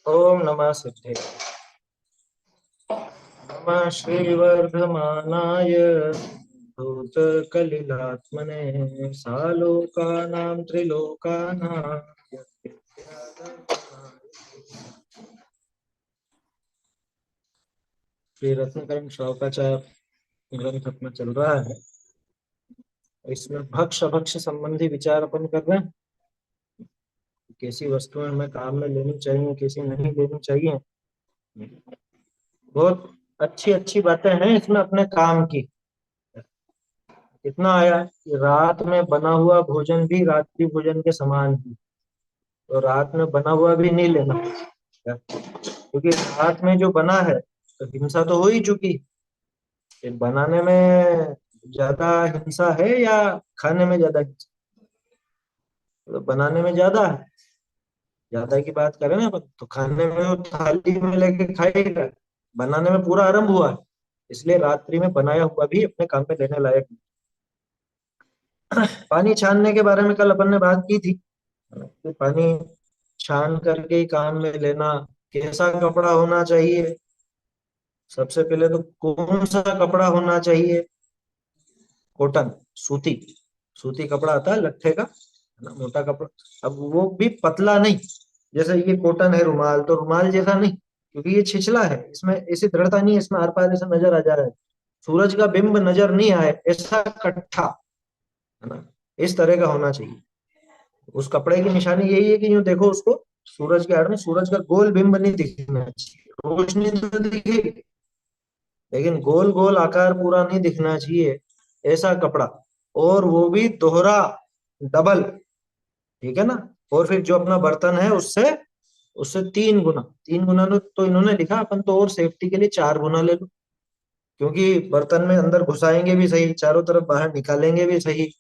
ओम नमः सिद्धे। नमः श्रीवर्धमानाय भूतकलिलात्मने सालोकानां त्रिलोकानां श्री रत्नकरण श्लोकाचार ग्रंथ अपना चल रहा है। इसमें भक्ष अभक्ष संबंधी विचार अपन कर रहे हैं। कैसी वस्तुएं हमें काम में लेनी चाहिए, कैसी नहीं लेनी चाहिए। बहुत अच्छी अच्छी बातें हैं इसमें अपने काम की। कितना आया कि रात में बना हुआ भोजन भी रात्रि भोजन के समान ही। तो रात में बना हुआ भी नहीं लेना, क्योंकि रात में जो बना है तो हिंसा तो हो ही चुकी। फिर बनाने में ज्यादा हिंसा है या खाने में ज्यादा हिंसा? तो बनाने में ज्यादा है। ज्यादा की बात करें ना अपन, तो खाने में वो थाली में लेके खाएगा, बनाने में पूरा आरंभ हुआ है। इसलिए रात्रि में बनाया हुआ भी अपने काम में लेने लायक नहीं। पानी छानने के बारे में कल अपन ने बात की थी कि पानी छान करके ही काम में लेना। कैसा कपड़ा होना चाहिए? सबसे पहले तो कौन सा कपड़ा होना चाहिए? कॉटन, सूती। सूती कपड़ा आता है लट्ठे का, है ना, मोटा कपड़ा। अब वो भी पतला नहीं, जैसे ये कॉटन है रुमाल, तो रुमाल जैसा नहीं, क्योंकि ये छिछला है, इसमें ऐसी दृढ़ता नहीं है, इसमें आर पार ऐसा नजर आ जा रहा है, सूरज का बिंब नजर नहीं आए, ऐसा कट्ठा, है ना, इस तरह का होना चाहिए। उस कपड़े की निशानी यही है कि यूं देखो उसको, सूरज के आड़ में सूरज का गोल बिंब नहीं दिखना चाहिए। रोशनी तो दिखेगी, लेकिन गोल गोल आकार पूरा नहीं दिखना चाहिए, ऐसा कपड़ा। और वो भी दोहरा, डबल, ठीक है ना। और फिर जो अपना बर्तन है उससे उससे 3 गुना, 3 गुना तो इन्होंने लिखा, अपन तो और सेफ्टी के लिए 4 गुना ले लो, क्योंकि बर्तन में अंदर घुसाएंगे भी सही, चारों तरफ बाहर निकालेंगे भी सही,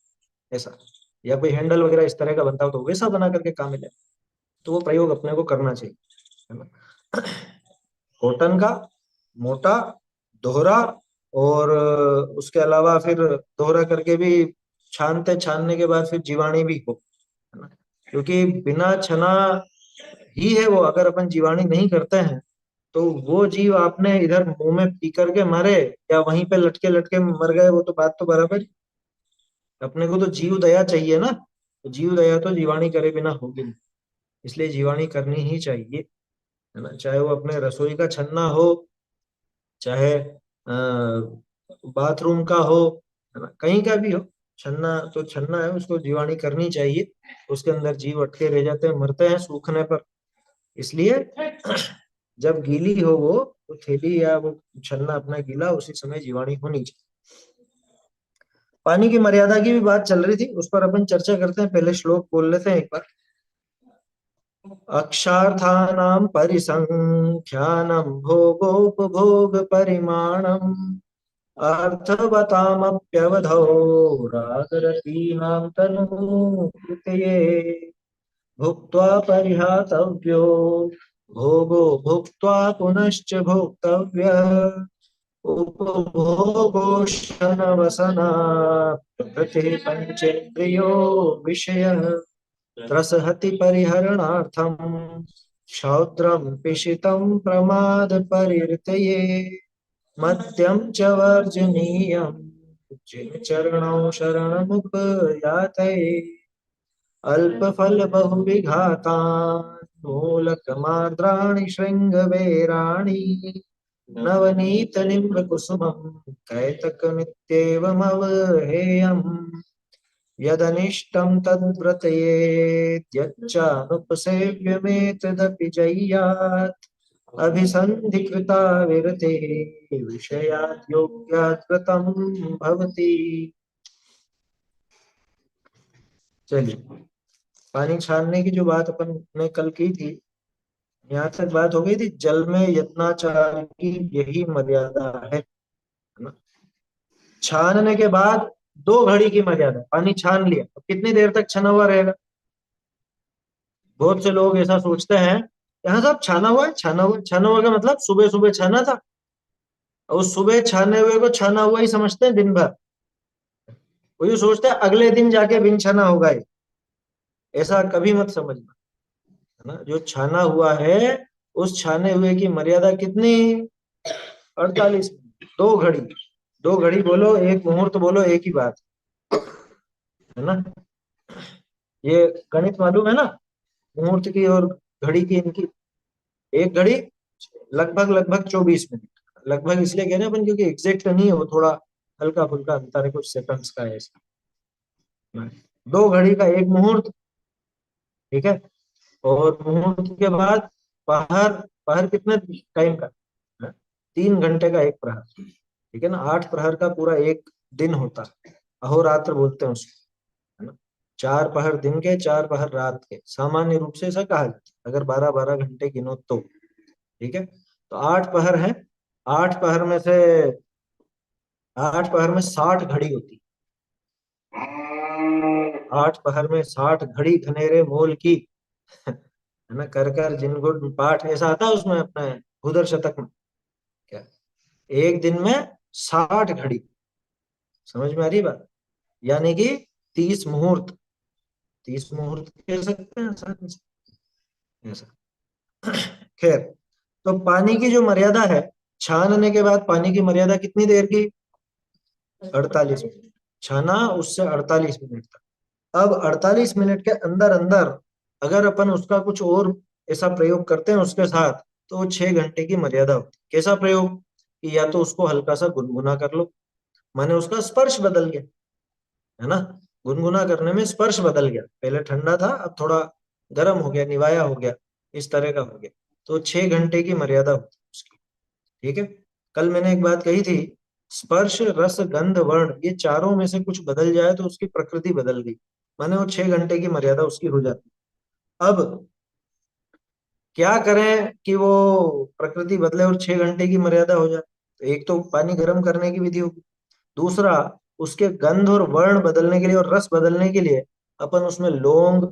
ऐसा। या कोई हैंडल वगैरह इस तरह का बनता हो तो वैसा बना करके काम मिले, तो वो प्रयोग अपने को करना चाहिए, है ना। कॉटन का, मोटा, दोहरा, और उसके अलावा फिर दोहरा करके भी छानते, छानने के बाद फिर जीवाणी भी हो, है ना। क्योंकि बिना छना ही है वो, अगर अपन जीवाणी नहीं करते हैं तो वो जीव आपने इधर मुंह में पी करके मरे या वहीं पे लटके लटके मर गए, वो तो बात तो बराबर ही। अपने को तो जीव दया चाहिए ना, तो जीव दया तो जीवाणी करे बिना होगी नहीं, इसलिए जीवाणी करनी ही चाहिए, है ना। चाहे वो अपने रसोई का छन्ना हो, चाहे बाथरूम का हो, है ना, कहीं का भी हो, छन्ना तो छन्ना है, उसको जीवाणी करनी चाहिए। उसके अंदर जीव अटके रह जाते हैं, मरते हैं सूखने पर। इसलिए जब गीली हो वो, तो थैली या वो छन्ना अपना गीला, उसी समय जीवाणी होनी चाहिए। पानी की मर्यादा की भी बात चल रही थी, उस पर अपन चर्चा करते हैं। पहले श्लोक बोल लेते हैं एक बार। अक्षार्थानां परिसंख्यानं भोगोपभोग परिमाणम् अर्थवतामप्यवधौ रागरतीनां तनूकृतये भुक्त्वा परिहातव्यो भोगो भुक्त्वा पुनश्च भोक्तव्यः उपभोगोशनवसनात् प्रकृतिः पञ्चेन्द्रियो विषयः त्रसहति परिहरणार्थं क्षौद्रं पिशितं प्रमादपरिहृतये मद्यं च वर्जनीयम् जिनचरणौ शरणमुपयातये अल्पफलबहुविघातान् मूलकमार्द्राणि शृङ्गवेराणि नवनीतनिम्बकुसुमं कैतकमित्येवमवहेयम् यदनिष्टं तद्व्रतयेद्यच्चानुपसेव्यमेतदपि जय्यात् अभिसन्धिकृता विरतिः विषयात् योग्यात् व्रतं भवति। चलिए, पानी छानने की जो बात अपन ने कल की थी, यहाँ तक बात हो गई थी। जल में यत्नाचार की यही मर्यादा है ना। छानने के बाद 2 घड़ी की मर्यादा। पानी छान लिया, अब कितनी देर तक छना हुआ रहेगा? बहुत से लोग ऐसा सोचते हैं, यहाँ साहब छाना हुआ है, छाना हुआ है। छाना हुआ का मतलब सुबह सुबह छाना था, और उस सुबह छाने हुए को छाना हुआ ही समझते हैं दिन भर। वो ये सोचते हैं अगले दिन जाके बिन छाना होगा ये। ऐसा कभी मत समझना, है ना। जो छाना हुआ है उस छाने हुए की मर्यादा कितनी? 48 मिनट। 2 घड़ी, 2 घड़ी बोलो, एक मुहूर्त बोलो, एक ही बात है ना। ये गणित मालूम है ना, मुहूर्त की और घड़ी की, इनकी। एक घड़ी लगभग लगभग 24 मिनट। लगभग इसलिए कह रहे हैं अपन क्योंकि एग्जैक्ट नहीं है वो, थोड़ा हल्का फुल्का अंतर है, कुछ सेकंड्स का है ऐसा। 2 घड़ी का एक मुहूर्त, ठीक है। और मुहूर्त के बाद पहर, पहर कितने टाइम का है? 3 घंटे का एक प्रहर, ठीक है ना। 8 प्रहर का पूरा एक दिन होता है, अहोरात्र बोलते हैं उसको, है ना। 4 पहर दिन के, 4 पहर रात के, सामान्य रूप से ऐसा कहा जाता है, अगर 12 12 घंटे गिनो तो, ठीक है। तो 8 पहर है। 8 पहर में से, 8 पहर में 60 घड़ी होती है। 8 पहर में 60 घड़ी घनेरे मोल की, है ना। कर कर जिन गुण पाठ, ऐसा आता है उसमें अपने भूधर शतक में। क्या, एक दिन में 60 घड़ी, समझ में आ रही बात? यानी कि 30 मुहूर्त, 30 मुहूर्त कह सकते हैं आसानी से, ऐसा। खैर, तो पानी की जो मर्यादा है, छानने के बाद पानी की मर्यादा कितनी देर की? 48 मिनट। छाना उससे 48 मिनट तक। अब 48 मिनट के अंदर अंदर अगर अपन उसका कुछ और ऐसा प्रयोग करते हैं उसके साथ, तो वो 6 घंटे की मर्यादा होती है। कैसा प्रयोग? कि या तो उसको हल्का सा गुनगुना कर लो, माने उसका स्पर्श बदल गया, है ना। गुनगुना करने में स्पर्श बदल गया, पहले ठंडा था अब थोड़ा गर्म हो गया, निवाया हो गया, इस तरह का हो गया। तो 6 घंटे की मर्यादा होती है उसकी, ठीक है। कल मैंने एक बात कही थी, स्पर्श रस गंध वर्ण, ये चारों में से कुछ बदल जाए तो उसकी प्रकृति बदल गई, माने वो 6 घंटे की मर्यादा उसकी हो जाती है। अब क्या करें कि वो प्रकृति बदले और 6 घंटे की मर्यादा हो जाए? तो एक तो पानी गर्म करने की विधि होगी, दूसरा उसके गंध और वर्ण बदलने के लिए और रस बदलने के लिए अपन उसमें लौंग,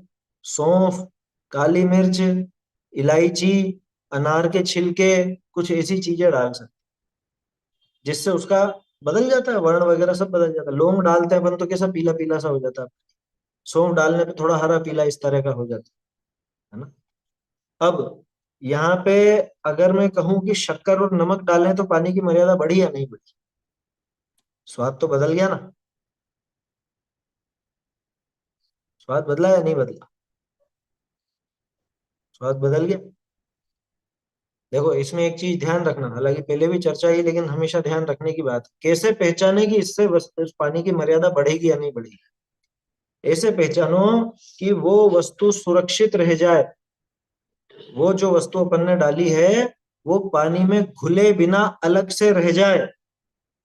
सौंफ, काली मिर्च, इलायची, अनार के छिलके, कुछ ऐसी चीजें डाल सकते, जिससे उसका बदल जाता है, वर्ण वगैरह सब बदल जाता है। लौंग डालते हैं अपन तो कैसा पीला पीला सा हो जाता है, सौंफ डालने पे थोड़ा हरा पीला इस तरह का हो जाता है ना। अब यहाँ पे अगर मैं कहूं कि शक्कर और नमक डालें तो पानी की मर्यादा बढ़ी या नहीं बढ़ी? स्वाद तो बदल गया ना, स्वाद बदला या नहीं बदला? स्वाद बदल गया। देखो इसमें एक चीज ध्यान रखना, हालांकि पहले भी चर्चा ही, लेकिन हमेशा ध्यान रखने की बात, कैसे पहचाने कि इससे उस पानी की मर्यादा बढ़ेगी या नहीं बढ़ेगी? ऐसे पहचानो कि वो वस्तु सुरक्षित रह जाए, वो जो वस्तु अपन ने डाली है वो पानी में घुले बिना अलग से रह जाए,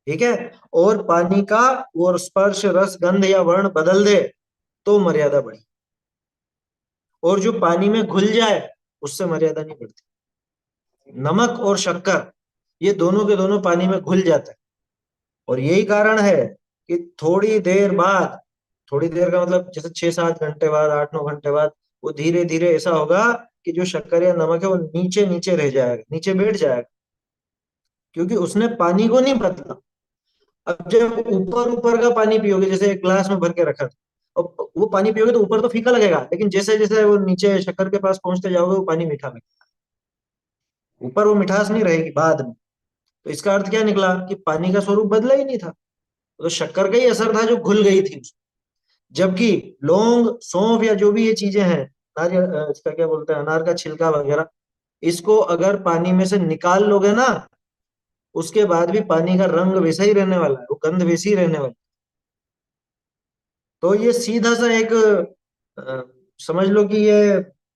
ठीक है। और पानी का वो स्पर्श रस गंध या वर्ण बदल दे तो मर्यादा बढ़ी, और जो पानी में घुल जाए उससे मर्यादा नहीं बढ़ती। नमक और शक्कर ये दोनों के दोनों पानी में घुल जाते हैं, और यही कारण है कि थोड़ी देर बाद, थोड़ी देर का मतलब जैसे 6 7 घंटे बाद, 8 9 घंटे बाद, वो धीरे धीरे ऐसा होगा कि जो शक्कर या नमक है वो नीचे नीचे रह जाएगा, नीचे बैठ जाएगा, क्योंकि उसने पानी को नहीं बदला। अब जब ऊपर ऊपर का पानी पियोगे, जैसे एक ग्लास में भर के रखा था, और वो पानी पियोगे तो ऊपर तो फीका लगेगा, लेकिन जैसे जैसे वो नीचे शक्कर के पास पहुंचते जाओगे वो पानी मीठा लगेगा। ऊपर वो मिठास नहीं रहेगी बाद में। तो इसका अर्थ क्या निकला कि पानी का स्वरूप बदला ही नहीं था, तो शक्कर का ही असर था जो घुल गई थी उसमें। जबकि लौंग, सौंफ या जो भी ये चीजें हैं, नारियल, इसका क्या बोलते हैं, अनार का छिलका वगैरह, इसको अगर पानी में से निकाल लोगे ना, उसके बाद भी पानी का रंग वैसा ही रहने वाला है, वो गंध वैसी ही रहने वाली। तो ये सीधा सा एक अ, समझ लो कि ये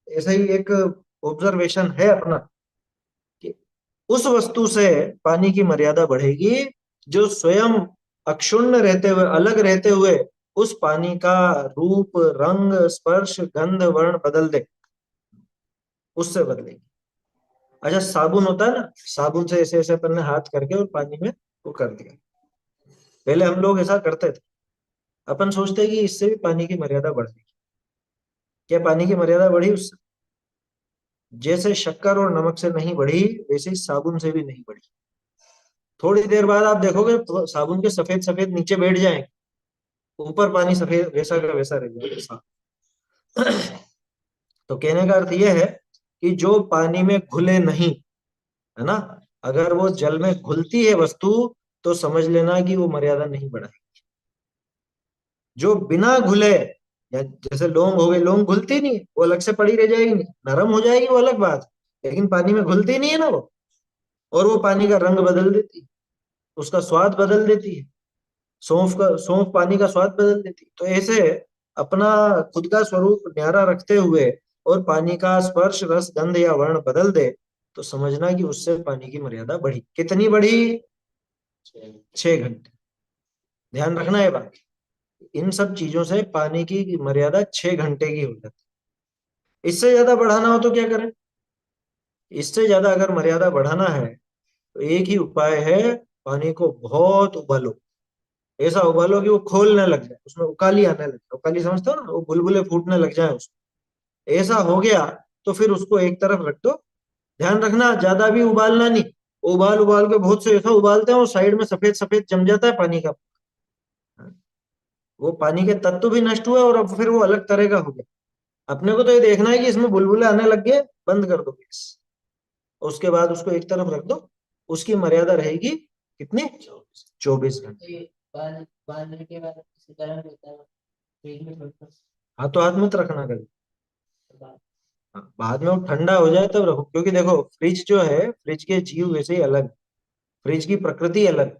ऐसा ही एक ऑब्जर्वेशन है अपना, कि उस वस्तु से पानी की मर्यादा बढ़ेगी जो स्वयं अक्षुण्ण रहते हुए, अलग रहते हुए उस पानी का रूप, रंग, स्पर्श, गंध, वर्ण बदल दे, उससे बदलेगी। अच्छा, साबुन होता है ना, साबुन से ऐसे ऐसे अपन ने हाथ करके और पानी में वो कर दिया, पहले हम लोग ऐसा करते थे। अपन सोचते हैं कि इससे भी पानी की मर्यादा बढ़ गई। क्या पानी की मर्यादा बढ़ी उससे? जैसे शक्कर और नमक से नहीं बढ़ी, वैसे ही साबुन से भी नहीं बढ़ी। थोड़ी देर बाद आप देखोगे तो साबुन के सफेद सफेद नीचे बैठ जाएंगे, ऊपर पानी सफेद वैसा का वैसा रह जाएगा साफ। तो कहने का अर्थ यह है कि जो पानी में घुले नहीं, है ना, अगर वो जल में घुलती है वस्तु, तो समझ लेना कि वो मर्यादा नहीं बढ़ाएगी। जो बिना घुले, या जैसे लौंग हो गई, लौंग घुलती नहीं है, वो अलग से पड़ी रह जाएगी, नहीं नरम हो जाएगी वो अलग बात, लेकिन पानी में घुलती नहीं है ना वो, और वो पानी का रंग बदल देती है, उसका स्वाद बदल देती है। सौंफ पानी का स्वाद बदल देती है। तो ऐसे अपना खुद का स्वरूप न्यारा रखते हुए और पानी का स्पर्श रस गंध या वर्ण बदल दे, तो समझना कि उससे पानी की मर्यादा बढ़ी। कितनी बढ़ी? 6 घंटे। ध्यान रखना है बात, इन सब चीजों से पानी की मर्यादा 6 घंटे की हो जाती है। इससे ज्यादा बढ़ाना हो तो क्या करें? इससे ज्यादा अगर मर्यादा बढ़ाना है तो एक ही उपाय है, पानी को बहुत उबालो। ऐसा उबालो कि वो खोलने लग जाए, उसमें उकाली आने लग जाए। उकाली समझते हो ना, वो बुलबुले फूटने लग जाए उसमें। ऐसा हो गया तो फिर उसको एक तरफ रख दो। ध्यान रखना, ज्यादा भी उबालना नहीं। उबाल उबाल के बहुत से ऐसा उबालते हैं वो साइड में सफेद सफेद जम जाता है पानी का, वो पानी के तत्व भी नष्ट हुए और अब फिर वो अलग तरह का हो गया। अपने को तो ये देखना है कि इसमें बुलबुले आने लग गए, बंद कर दो गैस। उसके बाद उसको एक तरफ रख दो। उसकी मर्यादा रहेगी कितनी? 24 घंटे। बांधने के बाद गर्म होता है, फ्रिज में छोड़कर हाथों हाथ मत रखना कभी। हाँ, बाद में वो ठंडा हो जाए तब रखो, क्योंकि देखो फ्रिज जो है, फ्रिज के जीव वैसे ही अलग, फ्रिज की प्रकृति अलग।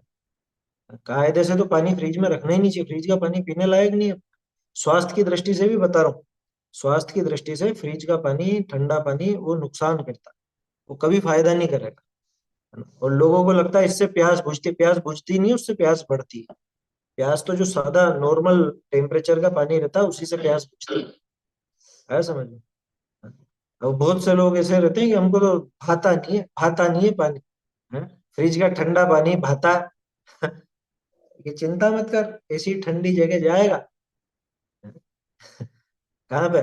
कायदे से तो पानी फ्रिज में रखना ही नहीं चाहिए, फ्रिज का पानी पीने लायक नहीं है। स्वास्थ्य की दृष्टि से भी बता रहा हूँ, स्वास्थ्य की दृष्टि से फ्रिज का पानी, ठंडा पानी वो नुकसान करता है, वो कभी फायदा नहीं करेगा, है ना? और लोगों को लगता है इससे प्यास बुझती नहीं, उससे प्यास बढ़ती है। प्यास तो जो सादा नॉर्मल टेम्परेचर का पानी रहता है उसी से प्यास बुझती है समझ में? और बहुत से लोग ऐसे रहते हैं कि हमको तो भाता नहीं है पानी, है? फ्रिज का ठंडा पानी भाता ये चिंता मत कर, ऐसी ठंडी जगह जाएगा। कहाँ पे?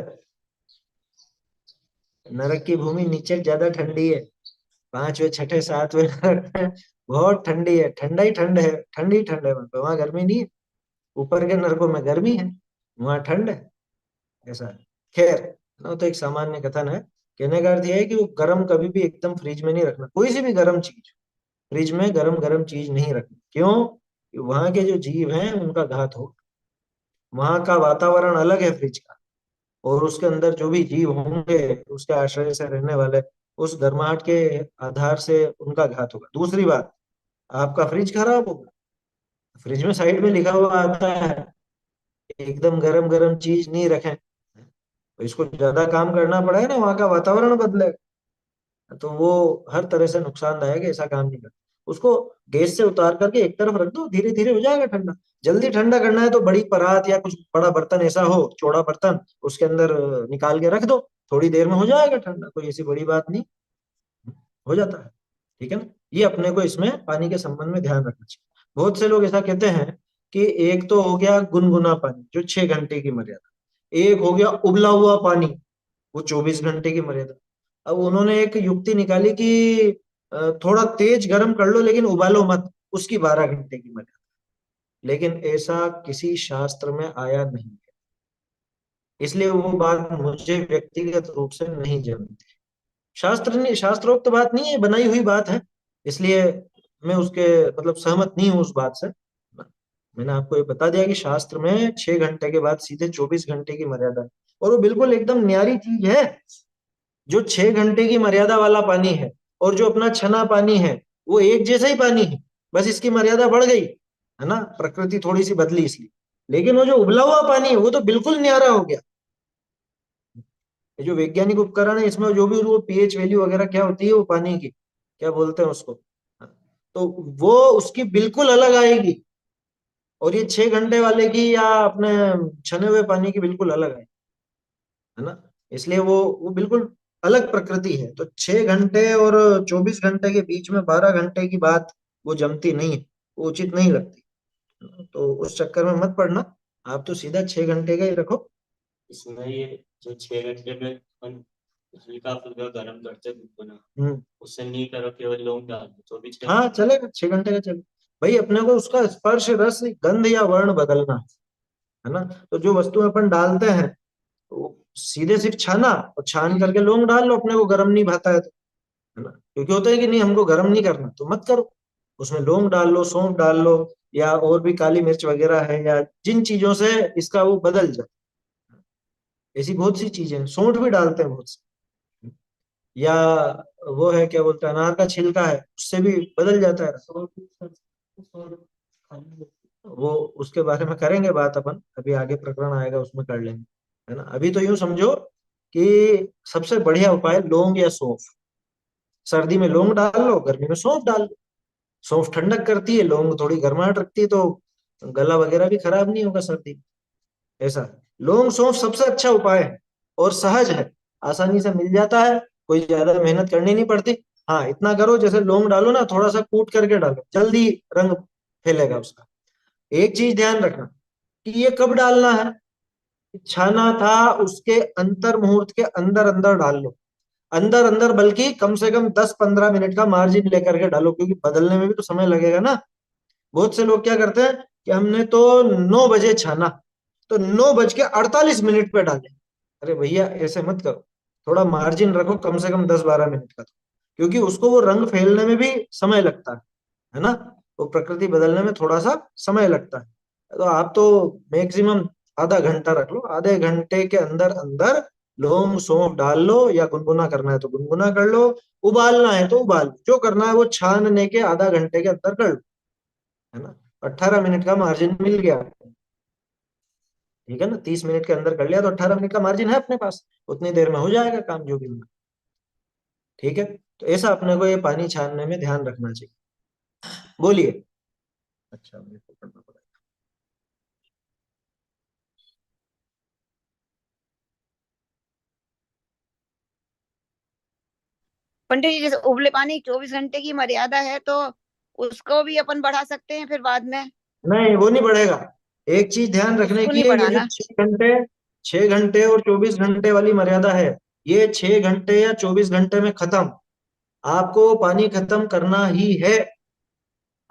नरक की भूमि नीचे ज्यादा ठंडी है, 5वें 6ठे 7वें नरक में बहुत ठंडी है, ठंडा ही ठंड है, ठंडी ठंड है वहां पे, वहां गर्मी नहीं है। ऊपर के नरकों में गर्मी है, वहां ठंड है। ऐसा है। खैर, वो तो एक सामान्य कथन है। कहने का अर्थ यह है कि वो गर्म कभी भी एकदम फ्रिज में नहीं रखना, कोई सी भी गर्म चीज फ्रिज में गरम गरम चीज नहीं रखनी। क्यों? कि वहां के जो जीव हैं उनका घात हो। वहां का वातावरण अलग है फ्रिज का, और उसके अंदर जो भी जीव होंगे उसके आश्रय से रहने वाले, उस गर्माहट के आधार से उनका घात होगा। दूसरी बात, आपका फ्रिज खराब होगा, फ्रिज में साइड में लिखा हुआ आता है एकदम गरम गरम चीज नहीं रखें, तो इसको ज्यादा काम करना पड़ेगा ना, वहां का वातावरण बदलेगा, तो वो हर तरह से नुकसानदायक है, ऐसा काम नहीं करता। उसको गैस से उतार करके एक तरफ रख दो, धीरे धीरे हो जाएगा ठंडा। जल्दी ठंडा करना है तो बड़ी परात या कुछ बड़ा बर्तन ऐसा हो, चौड़ा बर्तन, उसके अंदर निकाल के रख दो, थोड़ी देर में हो जाएगा ठंडा, कोई ऐसी बड़ी बात नहीं, हो जाता है। ठीक है ना? ये अपने को इसमें पानी के संबंध में ध्यान रखना चाहिए। बहुत से लोग ऐसा कहते हैं कि एक तो हो गया गुनगुना पानी जो 6 घंटे की मर्यादा, एक हो गया उबला हुआ पानी वो 24 घंटे की मर्यादा। अब उन्होंने एक युक्ति निकाली कि थोड़ा तेज गर्म कर लो लेकिन उबालो मत, उसकी 12 घंटे की मर्यादा। लेकिन ऐसा किसी शास्त्र में आया नहीं है, इसलिए वो बात मुझे व्यक्तिगत रूप से नहीं जमती। शास्त्रोक्त बात नहीं है, बनाई हुई बात है, इसलिए मैं उसके मतलब सहमत नहीं हूँ उस बात से। मैंने आपको ये बता दिया कि शास्त्र में 6 घंटे के बाद सीधे 24 घंटे की मर्यादा है, और वो बिल्कुल एकदम न्यारी चीज है। जो 6 घंटे की मर्यादा वाला पानी है और जो अपना छना पानी है, वो एक जैसा ही पानी है, बस इसकी मर्यादा बढ़ गई, है ना, प्रकृति थोड़ी सी बदली इसलिए। लेकिन वो जो उबला हुआ पानी है वो तो बिल्कुल न्यारा हो गया। ये जो वैज्ञानिक उपकरण है इसमें जो भी वो पीएच वैल्यू वगैरह क्या होती है वो पानी की, क्या बोलते हैं उसको, तो वो उसकी बिल्कुल अलग आएगी, और ये 6 घंटे वाले की या अपने छने हुए पानी की बिल्कुल अलग आएगी, है ना। इसलिए वो बिल्कुल अलग प्रकृति है। तो 6 घंटे और 24 घंटे के बीच में 12 घंटे की बात वो जमती नहीं है, वो उचित नहीं लगती। तो उस चक्कर में मत पड़ना, आप तो सीधा 6 घंटे का ही रखो। इसमें ये जो 6 घंटे में अपन हल्का फुल्का गर्म करते दूध को ना, हम्म। उससे नहीं करो केवल लौंग डाल दो तो भी हाँ चलेगा। चलेगा, 6 घंटे का चलेगा। भाई अपने को उसका स्पर्श रस गंध या वर्ण बदलना है ना। तो जो वस्तु अपन डालते हैं तो सीधे सिर्फ छाना और छान करके लौंग डाल लो, अपने को गर्म नहीं भाता है ना, क्योंकि होता है कि नहीं हमको गर्म नहीं करना तो मत करो, उसमें लौंग डाल लो, सौंफ डाल लो, या और भी काली मिर्च वगैरह है, या जिन चीजों से इसका वो बदल जाए। ऐसी बहुत सी चीजें हैं, सौंठ भी डालते हैं बहुत सी, या वो है क्या बोलते हैं, अनार का छिलका है, उससे भी बदल जाता है। वो उसके बारे में करेंगे बात अपन, अभी आगे प्रकरण आएगा उसमें कर लेंगे, है ना। अभी तो यूं समझो कि सबसे बढ़िया उपाय लौंग या सौंफ। सर्दी में लौंग डाल लो, गर्मी में सौंफ डाल लो। सौंफ ठंडक करती है, लौंग थोड़ी गर्माहट रखती है, तो गला वगैरह भी खराब नहीं होगा सर्दी में। ऐसा लौंग सौंफ सबसे अच्छा उपाय है, और सहज है, आसानी से मिल जाता है, कोई ज्यादा मेहनत करनी नहीं पड़ती। हाँ इतना करो, जैसे लौंग डालो ना, थोड़ा सा कूट करके डालो, जल्दी रंग फैलेगा उसका। एक चीज ध्यान रखना कि ये कब डालना है, छाना था उसके अंतर मुहूर्त के अंदर अंदर डाल लो, अंदर अंदर, बल्कि कम से कम 10-15 मिनट का मार्जिन लेकर के डालो, क्योंकि बदलने में भी तो समय लगेगा ना। बहुत से लोग क्या करते हैं कि हमने तो 9 बजे छाना, तो 9:48 पे डाले। अरे भैया ऐसे मत करो, थोड़ा मार्जिन रखो कम से कम 10-12 मिनट का, क्योंकि उसको वो रंग फैलने में भी समय लगता है ना। वो प्रकृति बदलने में थोड़ा सा समय लगता है, तो आप तो मैक्सिमम आधा घंटा रख लो, आधे घंटे के अंदर अंदर लौंग सौंफ डाल लो, या गुनगुना करना है तो गुनगुना कर लो, उबालना है तो उबाल लो, जो करना है वो छानने के आधा घंटे के अंदर कर लो, है ना। 18 मिनट का मार्जिन मिल गया, ठीक है ना। 30 मिनट के अंदर कर लिया तो 18 मिनट का मार्जिन है अपने पास, उतनी देर में हो जाएगा काम जो भी होना। ठीक है, तो ऐसा अपने को ये पानी छानने में ध्यान रखना चाहिए। बोलिए। अच्छा मेरे को करना पड़ेगा। पंडित जी, जैसे उबले पानी 24 घंटे की मर्यादा है, तो उसको भी अपन बढ़ा सकते हैं फिर बाद में? नहीं वो नहीं बढ़ेगा। एक चीज ध्यान रखने उसको की नहीं है, ये जो बढ़ाना? 6 घंटे, 6 घंटे और 24 घंटे वाली मर्यादा है, ये 6 घंटे या 24 घंटे में खत्म, आपको पानी खत्म करना ही है।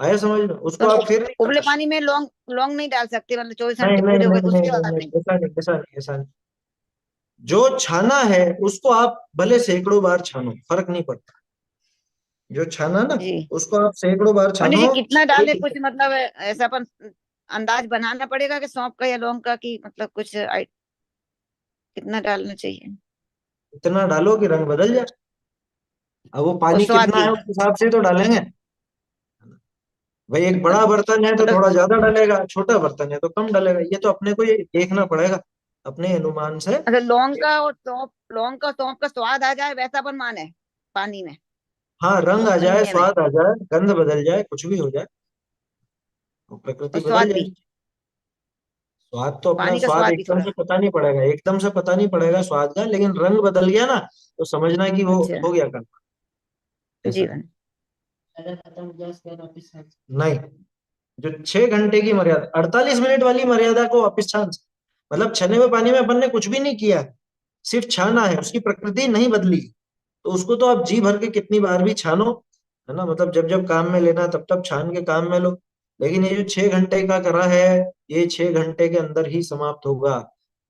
आया समझ में, तो उसको आप फिर नहीं कर उबले सकते। पानी में लौंग लौंग नहीं डाल सकते, मतलब चौबीस नहीं घंटे नहीं पूरे हो नहीं गए तो नहीं उसके नहीं बाद नहीं? नहीं, ऐसा नहीं, ऐसा नहीं, ऐसा नहीं, ऐसा नहीं। जो छाना है उसको आप भले सैकड़ों बार छानो, फर्क नहीं पड़ता। जो छाना ना, जी। उसको आप सैकड़ों बार पंडित छानो। जी, कितना कोई डाले, कुछ दिक्कत मतलब ऐसा अपन अंदाज बनाना पड़ेगा कि सौंफ का या लौंग का, कि मतलब कुछ कितना डालना चाहिए? नहीं। इतना डालो कि रंग बदल जाए। अब वो और पानी स्वाद कितना भी? है उस हिसाब से तो डालेंगे। भाई एक बड़ा बर्तन है तो मतलब थोड़ा ज्यादा डालेगा, छोटा बर्तन है तो कम डालेगा, ये तो अपने को ये देखना पड़ेगा अपने अनुमान से। अगर लौंग का और सौंफ का स्वाद आ जाए वैसा अपन माने पानी में? हाँ रंग आ जाए, पीने में? स्वाद आ जाए, गंध बदल जाए, कुछ भी हो जाए, वो और प्रकृति बदल स्वाद भी? जाएगी। स्वाद तो अपना पानी का स्वाद स्वाद भी एकदम थोड़ा? से पता नहीं पड़ेगा, एकदम से पता नहीं पड़ेगा स्वाद का, लेकिन रंग बदल गया ना तो समझना कि वो अच्छा। हो गया काम। ऐसा है। जीवन। नहीं, जो 6 घंटे की मर्यादा, 48 मिनट वाली मर्यादा को वापिस छान सकते। मतलब छने हुए पानी में अपन ने कुछ भी नहीं किया है, सिर्फ छाना है, उसकी प्रकृति नहीं बदली, तो उसको तो आप जी भर के कितनी बार भी छानो, है ना। मतलब जब जब काम में लेना तब तब छान के काम में लो। लेकिन ये जो 6 घंटे का करा है, ये 6 घंटे के अंदर ही समाप्त होगा।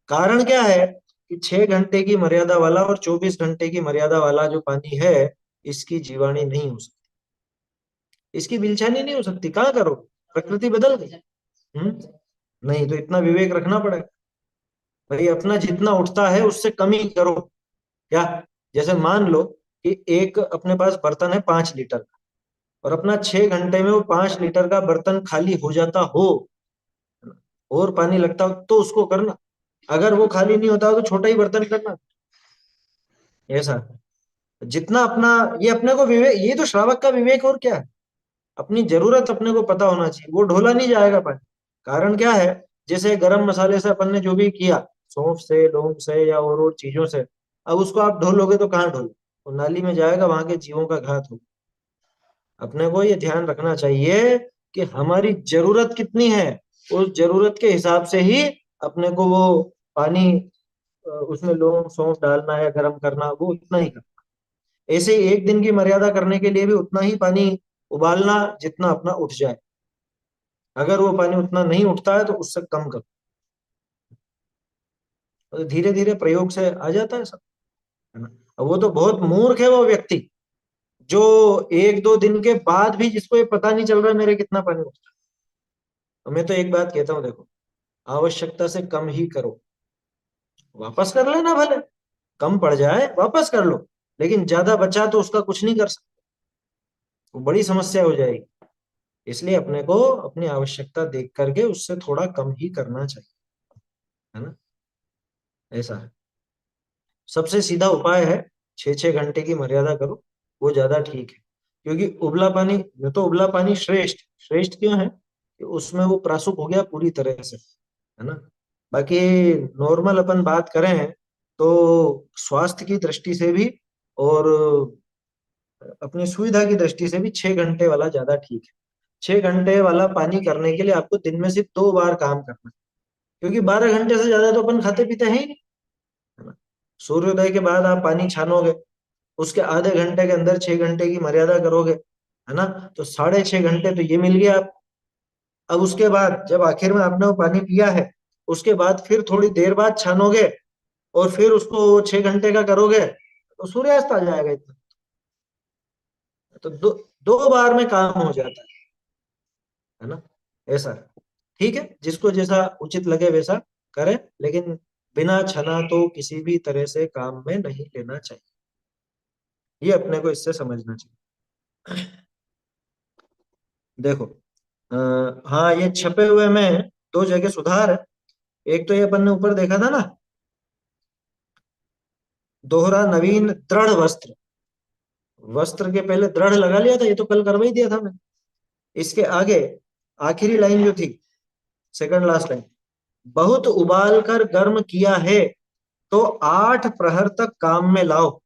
कारण क्या है कि 6 घंटे की मर्यादा वाला और 24 घंटे की मर्यादा वाला जो पानी है, इसकी जीवाणी नहीं हो सकती, इसकी बिलछानी नहीं हो सकती, कहाँ करो, प्रकृति बदल गई। नहीं तो इतना विवेक रखना पड़ेगा भाई, अपना जितना उठता है उससे कम ही करो। क्या, जैसे मान लो कि एक अपने पास बर्तन है 5 लीटर का, और अपना 6 घंटे में वो 5 लीटर का बर्तन खाली हो जाता हो, और पानी लगता हो तो उसको करना, अगर वो खाली नहीं होता हो तो छोटा ही बर्तन करना। ऐसा जितना अपना, ये अपने को विवेक, ये तो श्रावक का विवेक और क्या है। अपनी जरूरत अपने को पता होना चाहिए, वो ढोला नहीं जाएगा पानी। कारण क्या है, जैसे गरम मसाले से अपन ने जो भी किया, सौंफ से, लौंग से, या और चीजों से, अब उसको आप ढोलोगे तो कहाँ ढोलो, वो नाली में जाएगा, वहां के जीवों का घात होगा। अपने को ये ध्यान रखना चाहिए कि हमारी जरूरत कितनी है, उस जरूरत के हिसाब से ही अपने को वो पानी, उसमें लौंग सौंफ डालना है, गर्म करना, वो उतना ही करना। ऐसे ही एक दिन की मर्यादा करने के लिए भी उतना ही पानी उबालना जितना अपना उठ जाए। अगर वो पानी उतना नहीं उठता है तो उससे कम करो। तो धीरे धीरे प्रयोग से आ जाता है सब, है ना। अब वो तो बहुत मूर्ख है वो व्यक्ति, जो एक दो दिन के बाद भी जिसको ये पता नहीं चल रहा है मेरे कितना पानी बचता है। तो मैं तो एक बात कहता हूँ, देखो, आवश्यकता से कम ही करो, वापस कर लेना भले, कम पड़ जाए वापस कर लो, लेकिन ज्यादा बचा तो उसका कुछ नहीं कर सकते, वो बड़ी समस्या हो जाएगी। इसलिए अपने को अपनी आवश्यकता देख करके उससे थोड़ा कम ही करना चाहिए, है ना। ऐसा है, सबसे सीधा उपाय है 6-6 घंटे की मर्यादा करो, वो ज्यादा ठीक है। क्योंकि उबला पानी, मैं तो उबला पानी श्रेष्ठ, श्रेष्ठ क्यों है कि उसमें वो प्रासुक हो गया पूरी तरह से, है ना। बाकी नॉर्मल अपन बात करें तो स्वास्थ्य की दृष्टि से भी और अपनी सुविधा की दृष्टि से भी 6 घंटे वाला ज्यादा ठीक है। 6 घंटे वाला पानी करने के लिए आपको दिन में सिर्फ 2 बार काम करना है, क्योंकि 12 घंटे से ज्यादा तो अपन खाते पीते हैं ही नहीं, है ना। सूर्योदय के बाद आप पानी छानोगे, उसके आधे घंटे के अंदर 6 घंटे की मर्यादा करोगे, है ना, तो 6.5 घंटे तो ये मिल गया आप। अब उसके बाद जब आखिर में आपने वो पानी पिया है, उसके बाद फिर थोड़ी देर बाद छानोगे और फिर उसको 6 घंटे का करोगे, तो सूर्यास्त आ जाएगा इतना। तो दो 2 बार में काम हो जाता है ना। ऐसा है। ठीक है, जिसको जैसा उचित लगे वैसा करे, लेकिन बिना छना तो किसी भी तरह से काम में नहीं लेना चाहिए, ये अपने को इससे समझना चाहिए। देखो, हाँ, ये छपे हुए में 2 जगह सुधार है। एक तो ये अपन ने ऊपर देखा था ना, दोहरा नवीन दृढ़ वस्त्र, वस्त्र के पहले दृढ़ लगा लिया था, ये तो कल करवा ही दिया था मैं। इसके आगे आखिरी लाइन जो थी, सेकंड लास्ट लाइन, बहुत उबाल कर गर्म किया है तो 8 प्रहर तक काम में लाओ,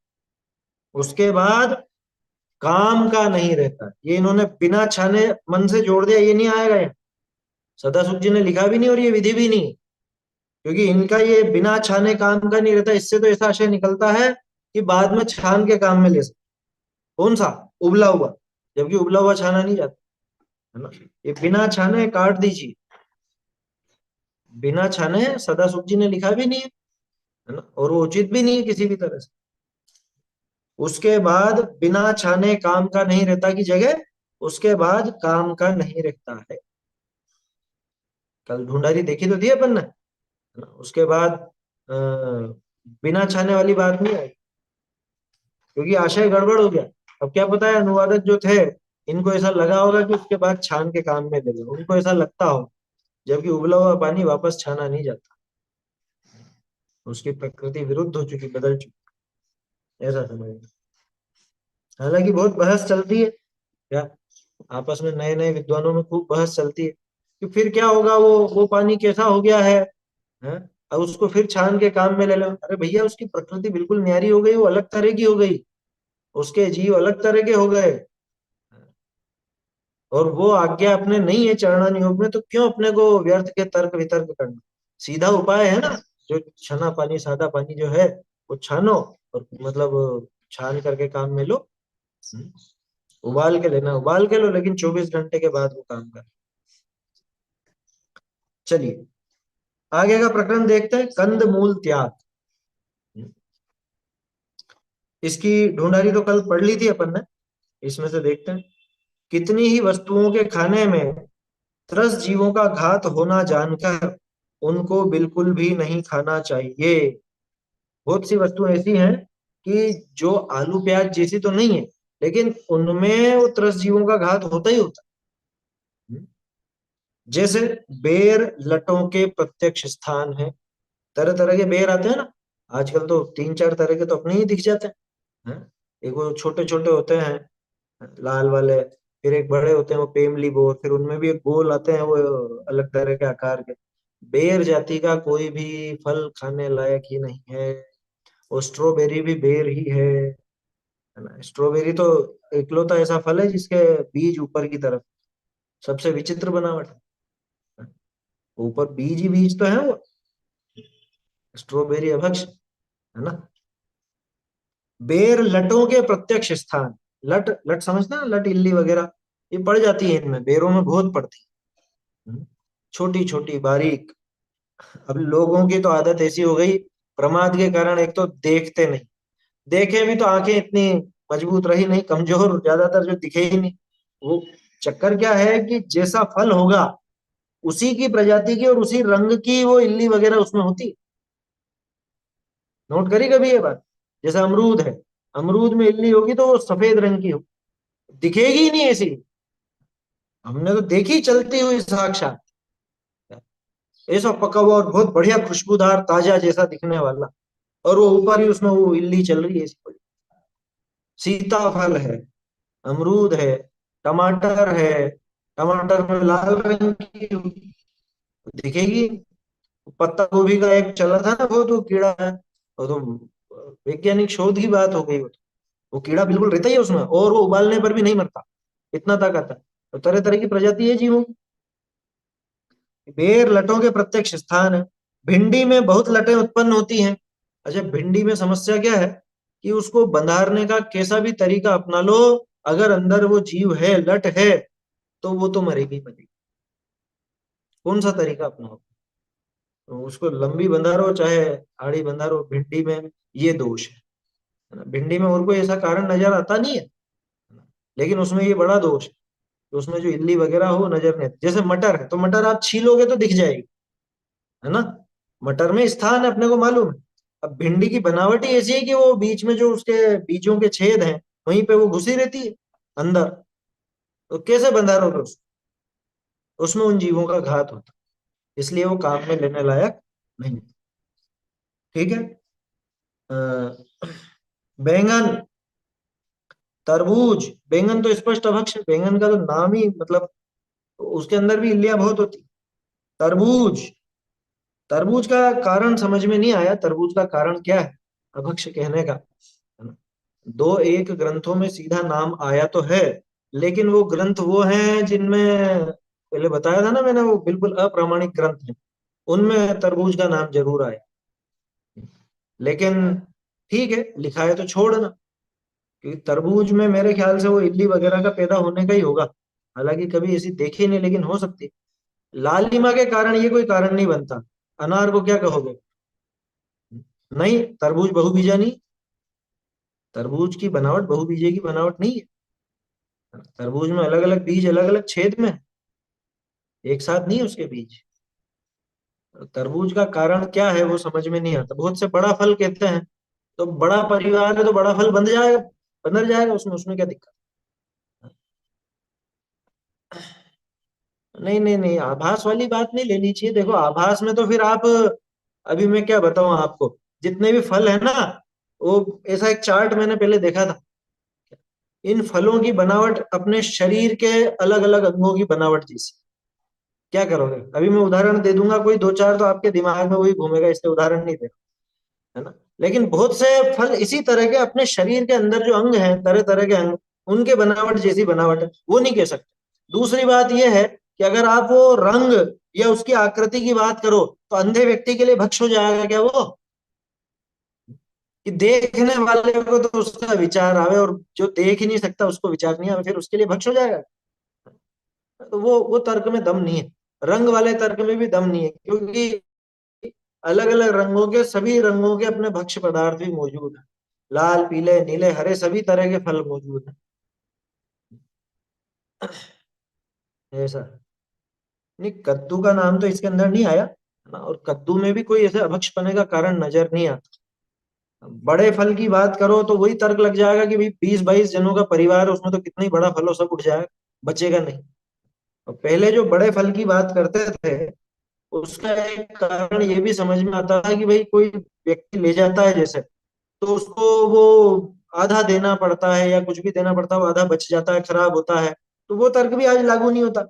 उसके बाद काम का नहीं रहता। ये इन्होंने बिना छाने मन से जोड़ दिया, ये नहीं आएगा यहाँ, सदाशुक जी ने लिखा भी नहीं और ये विधि भी नहीं, क्योंकि इनका ये बिना छाने काम का नहीं रहता। इससे तो ऐसा आशय निकलता है कि बाद में छान के काम में ले सकते, कौन सा, उबला हुआ, जबकि उबला हुआ छाना नहीं जाता, है ना। ये बिना छाने काट दीजिए, बिना छाने सदाशुक जी ने लिखा भी नहीं है ना, और वो उचित भी नहीं है किसी भी तरह से। उसके बाद बिना छाने काम का नहीं रहता की जगह उसके बाद काम का नहीं रहता है। कल ढूंढारी देखी तो थी अपन ने, है ना? उसके बाद बिना छाने वाली बात नहीं आई, क्योंकि आशय गड़बड़ हो गया। अब क्या पता है अनुवादक जो थे, इनको ऐसा लगा होगा कि उसके बाद छान के काम में ले लो, उनको ऐसा लगता हो, जबकि उबला हुआ पानी वापस छाना नहीं जाता, उसकी प्रकृति विरुद्ध हो चुकी, बदल चुकी, ऐसा समझ। हालांकि बहुत बहस चलती है, क्या आपस में नए नए विद्वानों में खूब बहस चलती है कि फिर क्या होगा, वो पानी कैसा हो गया है? अब उसको फिर छान के काम में ले लो। अरे भैया, उसकी प्रकृति बिल्कुल न्यारी हो गई, वो अलग तरह की हो गई, उसके जीव अलग तरह के हो गए, और वो आज्ञा अपने नहीं है चरणान योग में, तो क्यों अपने को व्यर्थ के तर्क वितर्क करना। सीधा उपाय है ना, जो छना पानी, सादा पानी जो है, वो छानो और मतलब छान करके काम में लो। हम्म, उबाल के लेना, उबाल के लो, लेकिन 24 घंटे के बाद वो काम कर। चलिए आगे का प्रकरण देखते हैं, कंद मूल त्याग। इसकी ढूंढारी तो कल पढ़ ली थी अपन ने, इसमें से देखते हैं, कितनी ही वस्तुओं के खाने में त्रस जीवों का घात होना जानकर उनको बिल्कुल भी नहीं खाना चाहिए। बहुत सी वस्तुएं ऐसी हैं कि जो आलू प्याज जैसी तो नहीं है, लेकिन उनमें वो त्रस जीवों का घात होता ही होता है। जैसे बेर लटों के प्रत्यक्ष स्थान है, तरह तरह के बेर आते हैं ना, आजकल तो 3-4 तरह के तो अपने ही दिख जाते हैं। एक वो छोटे छोटे होते हैं लाल वाले, फिर एक बड़े होते हैं वो पेमली बोर, फिर उनमें भी एक गोल आते हैं वो अलग तरह के आकार के। बेर जाति का कोई भी फल खाने लायक ही नहीं है। वो स्ट्रॉबेरी भी बेर ही है ना। स्ट्रॉबेरी तो इकलौता ऐसा फल है जिसके बीज ऊपर की तरफ, सबसे विचित्र बनावट है। ऊपर बीज ही बीज तो है वो, स्ट्रॉबेरी अभक्ष, है ना। बेर लटों के प्रत्यक्ष स्थान, लट लट समझना, लट इल्ली वगैरह ये पड़ जाती है इनमें, बेरों में बहुत पड़ती है, छोटी छोटी बारीक। अब लोगों की तो आदत ऐसी हो गई प्रमाद के कारण एक तो देखते नहीं, देखे भी तो आंखें इतनी मजबूत रही नहीं, कमजोर ज्यादातर जो दिखे ही नहीं। वो चक्कर क्या है कि जैसा फल होगा उसी की प्रजाति की और उसी रंग की वो इल्ली वगैरह उसमें होती है। नोट करी कभी ये बात? जैसे अमरूद है, अमरूद में इल्ली होगी तो वो सफेद रंग की हो, दिखेगी ही नहीं ऐसी। हमने तो देखी चलती हुई साक्षात, ऐसा पका हुआ और बहुत बढ़िया खुशबूदार ताजा जैसा दिखने वाला, और वो ऊपर ही उसमें वो इल्ली चल रही है ऐसी बड़ी। सीताफल है, अमरूद है, टमाटर है, टमाटर में लाल रंग की दिखेगी। पत्ता गोभी का एक चला था ना, वो तो कीड़ा है, वो तो वैज्ञानिक शोध की बात हो गई। वो कीड़ा बिल्कुल रहता ही है उसमें, और वो उबालने पर भी नहीं मरता, इतना ताकत है। तो तरह तरह की प्रजाति है जीवों की। बेर लटों के प्रत्यक्ष स्थान है। भिंडी में बहुत लटें उत्पन्न होती हैं। अच्छा, भिंडी में समस्या क्या है कि उसको बंधारने का कैसा भी तरीका अपना लो, अगर अंदर वो जीव है, लट है, तो वो तो मरेगी ही मरेगी। कौन सा तरीका अपनाओ, तो उसको लंबी बंधारो चाहे आड़ी बंधारो, भिंडी में ये दोष है ना। भिंडी में और कोई ऐसा कारण नजर आता नहीं है, लेकिन उसमें ये बड़ा दोष है कि उसमें जो इल्ली वगैरह हो नजर नहीं आती। जैसे मटर है, तो मटर आप छीलोगे तो दिख जाएगी, है ना, मटर में स्थान है अपने को मालूम है। अब भिंडी की बनावट ही ऐसी है कि वो बीच में जो उसके बीजों के छेद हैं वहीं पे वो घुसी रहती है अंदर, तो कैसे बंधारोगे उसमें उन जीवों का घात होता है, इसलिए वो काम में लेने लायक नहीं। ठीक है। बैंगन, तरबूज, बैंगन तो स्पष्ट अभक्ष है, बैंगन का तो नाम ही मतलब, उसके अंदर भी इल्लियां बहुत होती। तरबूज, तरबूज का कारण समझ में नहीं आया, तरबूज का कारण क्या है अभक्ष कहने का, है ना। दो एक ग्रंथों में सीधा नाम आया तो है, लेकिन वो ग्रंथ वो हैं जिनमें पहले बताया था ना मैंने, वो बिल्कुल अप्रामाणिक ग्रंथ हैं, उनमें तरबूज का नाम जरूर आया। लेकिन ठीक है, लिखा है तो छोड़ना, क्योंकि तरबूज में मेरे ख्याल से वो इल्ली वगैरह का पैदा होने का ही होगा। हालांकि कभी ऐसी देखी नहीं, लेकिन हो सकती है। लालिमा के कारण ये कोई कारण नहीं बनता। अनार को क्या कहोगे? नहीं, तरबूज बहुबीजा नहीं, तरबूज की बनावट बहुबीजे की बनावट नहीं है। तरबूज में अलग अलग बीज अलग अलग छेद में है, एक साथ नहीं है उसके बीज। तरबूज का कारण क्या है वो समझ में नहीं आता। बहुत से बड़ा फल कहते हैं, तो बड़ा परिवार है तो बड़ा फल बन जाएगा, बंधर जाएगा उसमें, उसमें क्या दिक्कत? नहीं नहीं नहीं, आभास वाली बात नहीं लेनी चाहिए। देखो आभास में तो फिर आप, अभी मैं क्या बताऊं आपको, जितने भी फल है ना, वो ऐसा एक चार्ट मैंने पहले देखा था, इन फलों की बनावट अपने शरीर के अलग अलग अंगों की बनावट जैसी। क्या करोगे? अभी मैं उदाहरण दे दूंगा कोई दो चार, तो आपके दिमाग में वही घूमेगा, इसलिए उदाहरण नहीं दे रहा, है ना। लेकिन बहुत से फल इसी तरह के अपने शरीर के अंदर जो अंग हैं, तरह तरह के अंग, उनके बनावट जैसी बनावट है, वो नहीं कह सकते। दूसरी बात यह है कि अगर आप वो रंग या उसकी आकृति की बात करो, तो अंधे व्यक्ति के लिए भक्ष हो जाएगा क्या वो? कि देखने वाले को तो उसका विचार आवे, और जो देख ही नहीं सकता उसको विचार नहीं आवे, फिर उसके लिए भक्ष हो जाएगा? तो वो तर्क में दम नहीं है। रंग वाले तर्क में भी दम नहीं है, क्योंकि अलग अलग रंगों के, सभी रंगों के अपने भक्ष्य पदार्थ भी मौजूद है। लाल पीले नीले हरे सभी तरह के फल मौजूद है, ऐसा है। नहीं, कद्दू का नाम तो इसके अंदर नहीं आया, है ना, और कद्दू में भी कोई ऐसे अभक्ष पने का कारण नजर नहीं आता। बड़े फल की बात करो तो वही तर्क लग जाएगा कि भाई 20-22 जनों का परिवार है, उसमें तो कितना ही बड़ा फल हो सब उठ जाएगा, बचेगा नहीं। और पहले जो बड़े फल की बात करते थे, उसका एक कारण ये भी समझ में आता था कि भाई कोई व्यक्ति ले जाता है जैसे, तो उसको वो आधा देना पड़ता है या कुछ भी देना पड़ता है, वो आधा बच जाता है, खराब होता है। तो वो तर्क भी आज लागू नहीं होता।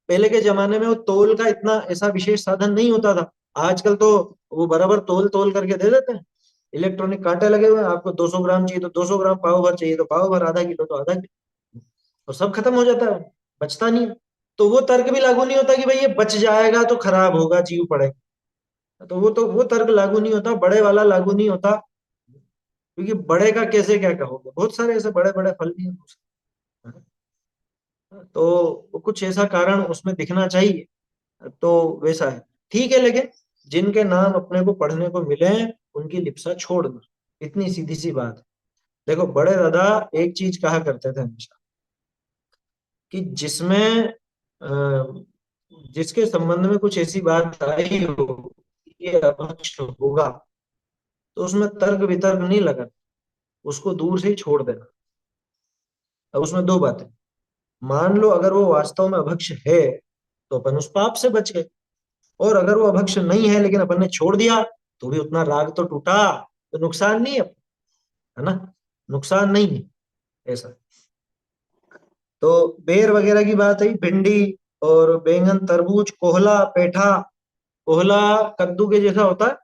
पहले के जमाने में वो तोल का इतना ऐसा विशेष साधन नहीं होता था। आजकल तो वो बराबर तोल तोल करके दे देते हैं। इलेक्ट्रॉनिक कांटे लगे हुए हैं, आपको 200 ग्राम चाहिए तो 200 ग्राम, पाव भर चाहिए तो पाव भर, आधा किलो तो आधा किलो, और सब खत्म हो जाता है, बचता नहीं है। तो वो तर्क भी लागू नहीं होता कि भाई ये बच जाएगा तो खराब होगा, जीव पड़ेगा। तो वो तर्क लागू नहीं होता, बड़े वाला लागू नहीं होता। क्योंकि बड़े का कैसे क्या कहोगे, बहुत सारे ऐसे बड़े बड़े फल भी हैं। तो कुछ ऐसा कारण उसमें दिखना चाहिए, तो वैसा है। ठीक है, लेकिन जिनके नाम अपने को पढ़ने को मिले उनकी लिप्सा छोड़ दो। इतनी सीधी सी बात है। देखो बड़े दादा एक चीज कहा करते थे हमेशा कि जिसमें जिसके संबंध में कुछ ऐसी बात आई हो कि ये अपक्ष होगा, तो उसमें तर्क वितर्क नहीं लगा, उसको दूर से ही छोड़ देना। अब उसमें दो बातें, मान लो अगर वो वास्तव में अभक्ष है तो अपन उस पाप से बच गए, और अगर वो अभक्ष नहीं है लेकिन अपन ने छोड़ दिया तो भी उतना राग तो टूटा, तो नुकसान नहीं है ना, नुकसान नहीं है ऐसा। तो बेर वगैरह की बात है, भिंडी और बैंगन, तरबूज, कोहला, पेठा। कोहला कद्दू के जैसा होता है,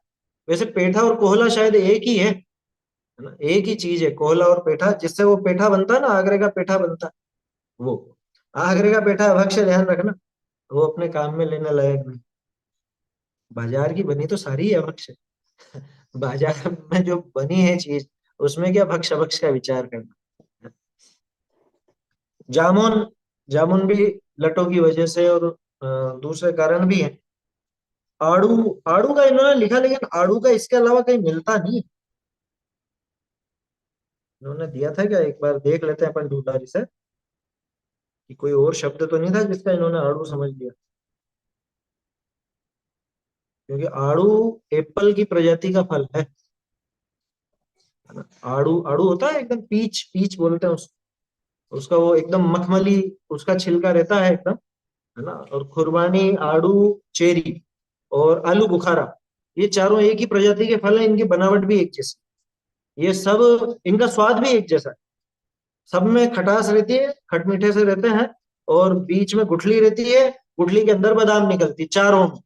वैसे पेठा और कोहला शायद एक ही है ना, एक ही चीज है कोहला और पेठा। जिससे वो पेठा बनता है ना, आगरे का पेठा बनता है, वो आगरे का पेठा अभक्ष है, ध्यान रखना, वो अपने काम में लेने लायक नहीं। बाजार की बनी तो सारी है अभक्ष। बाजार में जो बनी है चीज, उसमें क्या भक्ष अभक्ष का विचार करना। जामुन, जामुन भी लटों की वजह से और दूसरे कारण भी है। आड़ू, आड़ू का इन्होंने लिखा लेकिन आड़ू का इसके अलावा कहीं मिलता नहीं है। इन्होंने दिया था क्या, एक बार देख लेते हैं अपन ढूंढारी से कि कोई और शब्द तो नहीं था जिसका इन्होंने आड़ू समझ लिया। क्योंकि आड़ू एप्पल की प्रजाति का फल है ना? आड़ू, आड़ू होता है एकदम पीच, पीच बोलते हैं उसका वो एकदम मखमली उसका छिलका रहता है एकदम, है ना। और खुरबानी, आड़ू, चेरी और आलू बुखारा, ये चारों एक ही प्रजाति के फल हैं, इनकी बनावट भी एक जैसी, ये सब इनका स्वाद भी एक जैसा है। सब में खटास रहती है, खट मीठे से रहते हैं, और बीच में गुठली रहती है, गुठली के अंदर बादाम निकलती है चारों में।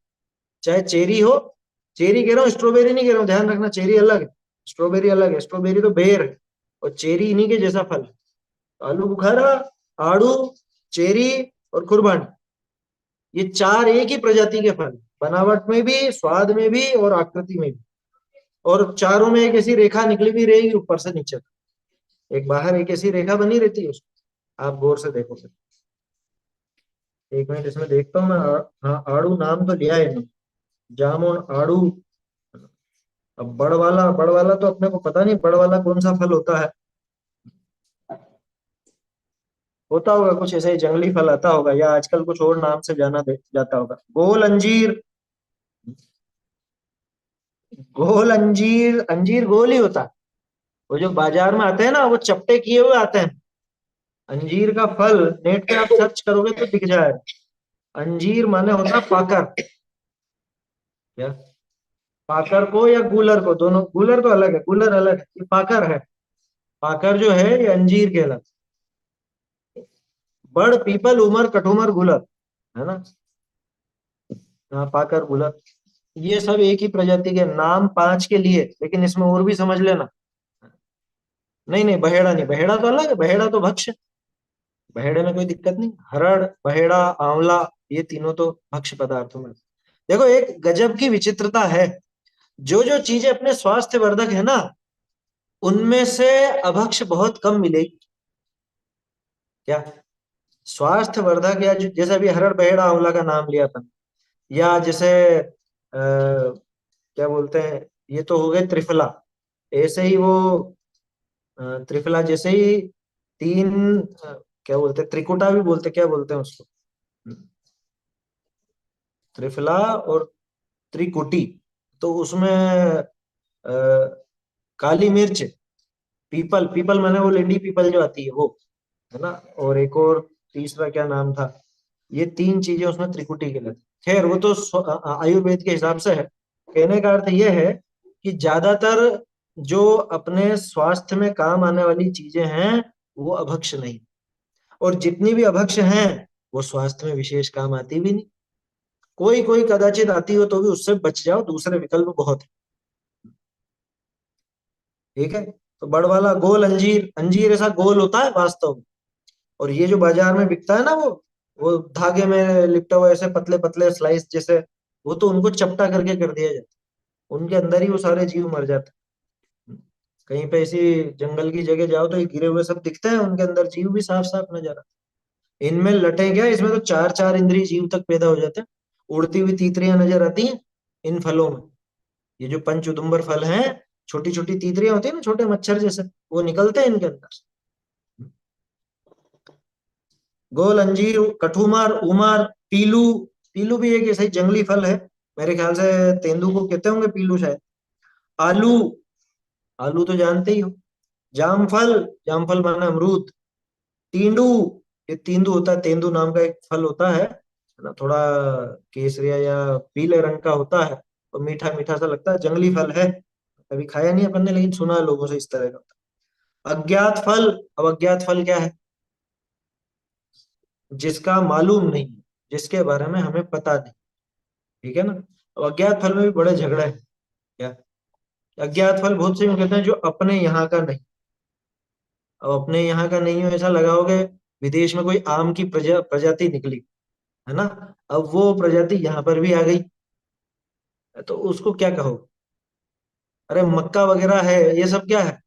चाहे चेरी हो, चेरी कह रहा हूँ, स्ट्रॉबेरी नहीं कह रहा हूँ, ध्यान रखना, चेरी अलग है, स्ट्रॉबेरी अलग है। स्ट्रॉबेरी तो बेर है और चेरी इन्हीं के जैसा फल है। आलू बुखारा, आड़ू, चेरी और कुर्बानी, ये चार एक ही प्रजाति के फल, बनावट में भी, स्वाद में भी और आकृति में भी। और चारों में एक ऐसी रेखा निकली भी रहेगी ऊपर से नीचे तक, एक बाहर एक ऐसी रेखा बनी रहती है उसको, आप गौर से देखोगे। एक मिनट इसमें देखता हूँ मैं। हाँ, आड़ू नाम तो लिया है इन्होंने, जामुन, आड़ू। अब बड़ वाला, बड़ वाला तो अपने को पता नहीं बड़ वाला कौन सा फल होता है, होता होगा कुछ ऐसे ही जंगली फल आता होगा, या आजकल कुछ और नाम से जाता होगा। गोल अंजीर, गोल अंजीर, अंजीर गोल ही होता है। वो जो बाजार में आते हैं ना, वो चपटे किए हुए आते हैं। अंजीर का फल नेट पे आप सर्च करोगे तो दिख जाएगा। अंजीर माने होता है पाकर, क्या, पाकर को या गूलर को, दोनों, गूलर तो अलग है, गूलर अलग है, ये पाकर है। पाकर जो है ये अंजीर कहलाता है। बड़, पीपल, उमर, कठुमर, गूलर, है ना। हाँ, पाकर, गूलर, ये सब एक ही प्रजाति के नाम, पांच के लिए, लेकिन इसमें और भी समझ लेना। नहीं नहीं, बहेड़ा नहीं, बहेड़ा तो अलग है, बहेड़ा तो भक्ष है। बहेड़े में कोई दिक्कत नहीं, हरड़, बहेड़ा, आंवला, ये तीनों तो भक्ष्य पदार्थों में। देखो एक गजब की विचित्रता है, जो जो चीजें अपने स्वास्थ्य वर्धक है ना, उनमें से अभक्ष बहुत कम मिलेगी। क्या, स्वास्थ्य वर्धक, या जैसे अभी हरड़, बहेड़ा, आंवला का नाम लिया था, या जैसे क्या बोलते हैं, ये तो हो गए त्रिफला, ऐसे ही वो त्रिफला जैसे ही तीन, क्या बोलते हैं, त्रिकुटा भी बोलते, क्या बोलते हैं उसको, त्रिफला और त्रिकुटी। तो उसमें काली मिर्च, पीपल, पीपल माने वो लेडी पीपल जो आती है वो, है ना। और एक और तीसरा क्या नाम था, ये तीन चीजें उसमें त्रिकुटी के लिए। खैर वो तो आयुर्वेद के हिसाब से है। कहने का अर्थ ये है कि ज्यादातर जो अपने स्वास्थ्य में काम आने वाली चीजें हैं वो अभक्ष नहीं, और जितनी भी अभक्ष हैं वो स्वास्थ्य में विशेष काम आती भी नहीं। कोई कोई कदाचित आती हो तो भी उससे बच जाओ, दूसरे विकल्प बहुत है। ठीक है, तो बड़ वाला गोल अंजीर, अंजीर ऐसा गोल होता है वास्तव में। और ये जो बाजार में बिकता है ना, वो धागे में लिपटा हुआ ऐसे पतले पतले स्लाइस जैसे, वो तो उनको चपटा करके कर दिया जाता है, उनके अंदर ही वो सारे जीव मर जाते हैं। कहीं पे ऐसी जंगल की जगह जाओ तो ये गिरे हुए सब दिखते हैं, उनके अंदर जीव भी साफ साफ नजर आते हैं। इनमें लटे क्या, इसमें तो चार चार इंद्रिय जीव तक पैदा हो जाते हैं। उड़ती हुई तीतरियां नजर आती हैं, इन फलों में। ये जो पंच उदुम्बर फल हैं, छोटी छोटी तीतरियां होती है ना, छोटे मच्छर जैसे, वो निकलते हैं इनके अंदर। गोल, अंजीर, कठुमार, उमार, पीलू। पीलू भी एक ऐसा ही जंगली फल है, मेरे ख्याल से तेंदू को कहते होंगे पीलू शायद। आलू, आलू तो जानते ही हो। जामफल, जामफल माना अमरूद। तींडू, ये तींदू होता है, तेंदू नाम का एक फल होता है ना, थोड़ा केसरिया या पीले रंग का होता है, और मीठा मीठा सा लगता है, जंगली फल है। कभी खाया नहीं अपन ने, लेकिन सुना है लोगों से इस तरह का। अज्ञात फल, अब अज्ञात फल क्या है? जिसका मालूम नहीं, जिसके बारे में हमें पता नहीं, ठीक है ना। अब अज्ञात फल में भी बड़े झगड़े हैं। क्या? अज्ञात फल बहुत से यूं कहते हैं जो अपने यहाँ का नहीं। अब अपने यहाँ का नहीं हो, ऐसा लगाओगे विदेश में कोई आम की प्रजाति निकली, है ना, अब वो प्रजाति यहाँ पर भी आ गई, तो उसको क्या कहो? अरे मक्का वगैरह है, ये सब क्या है?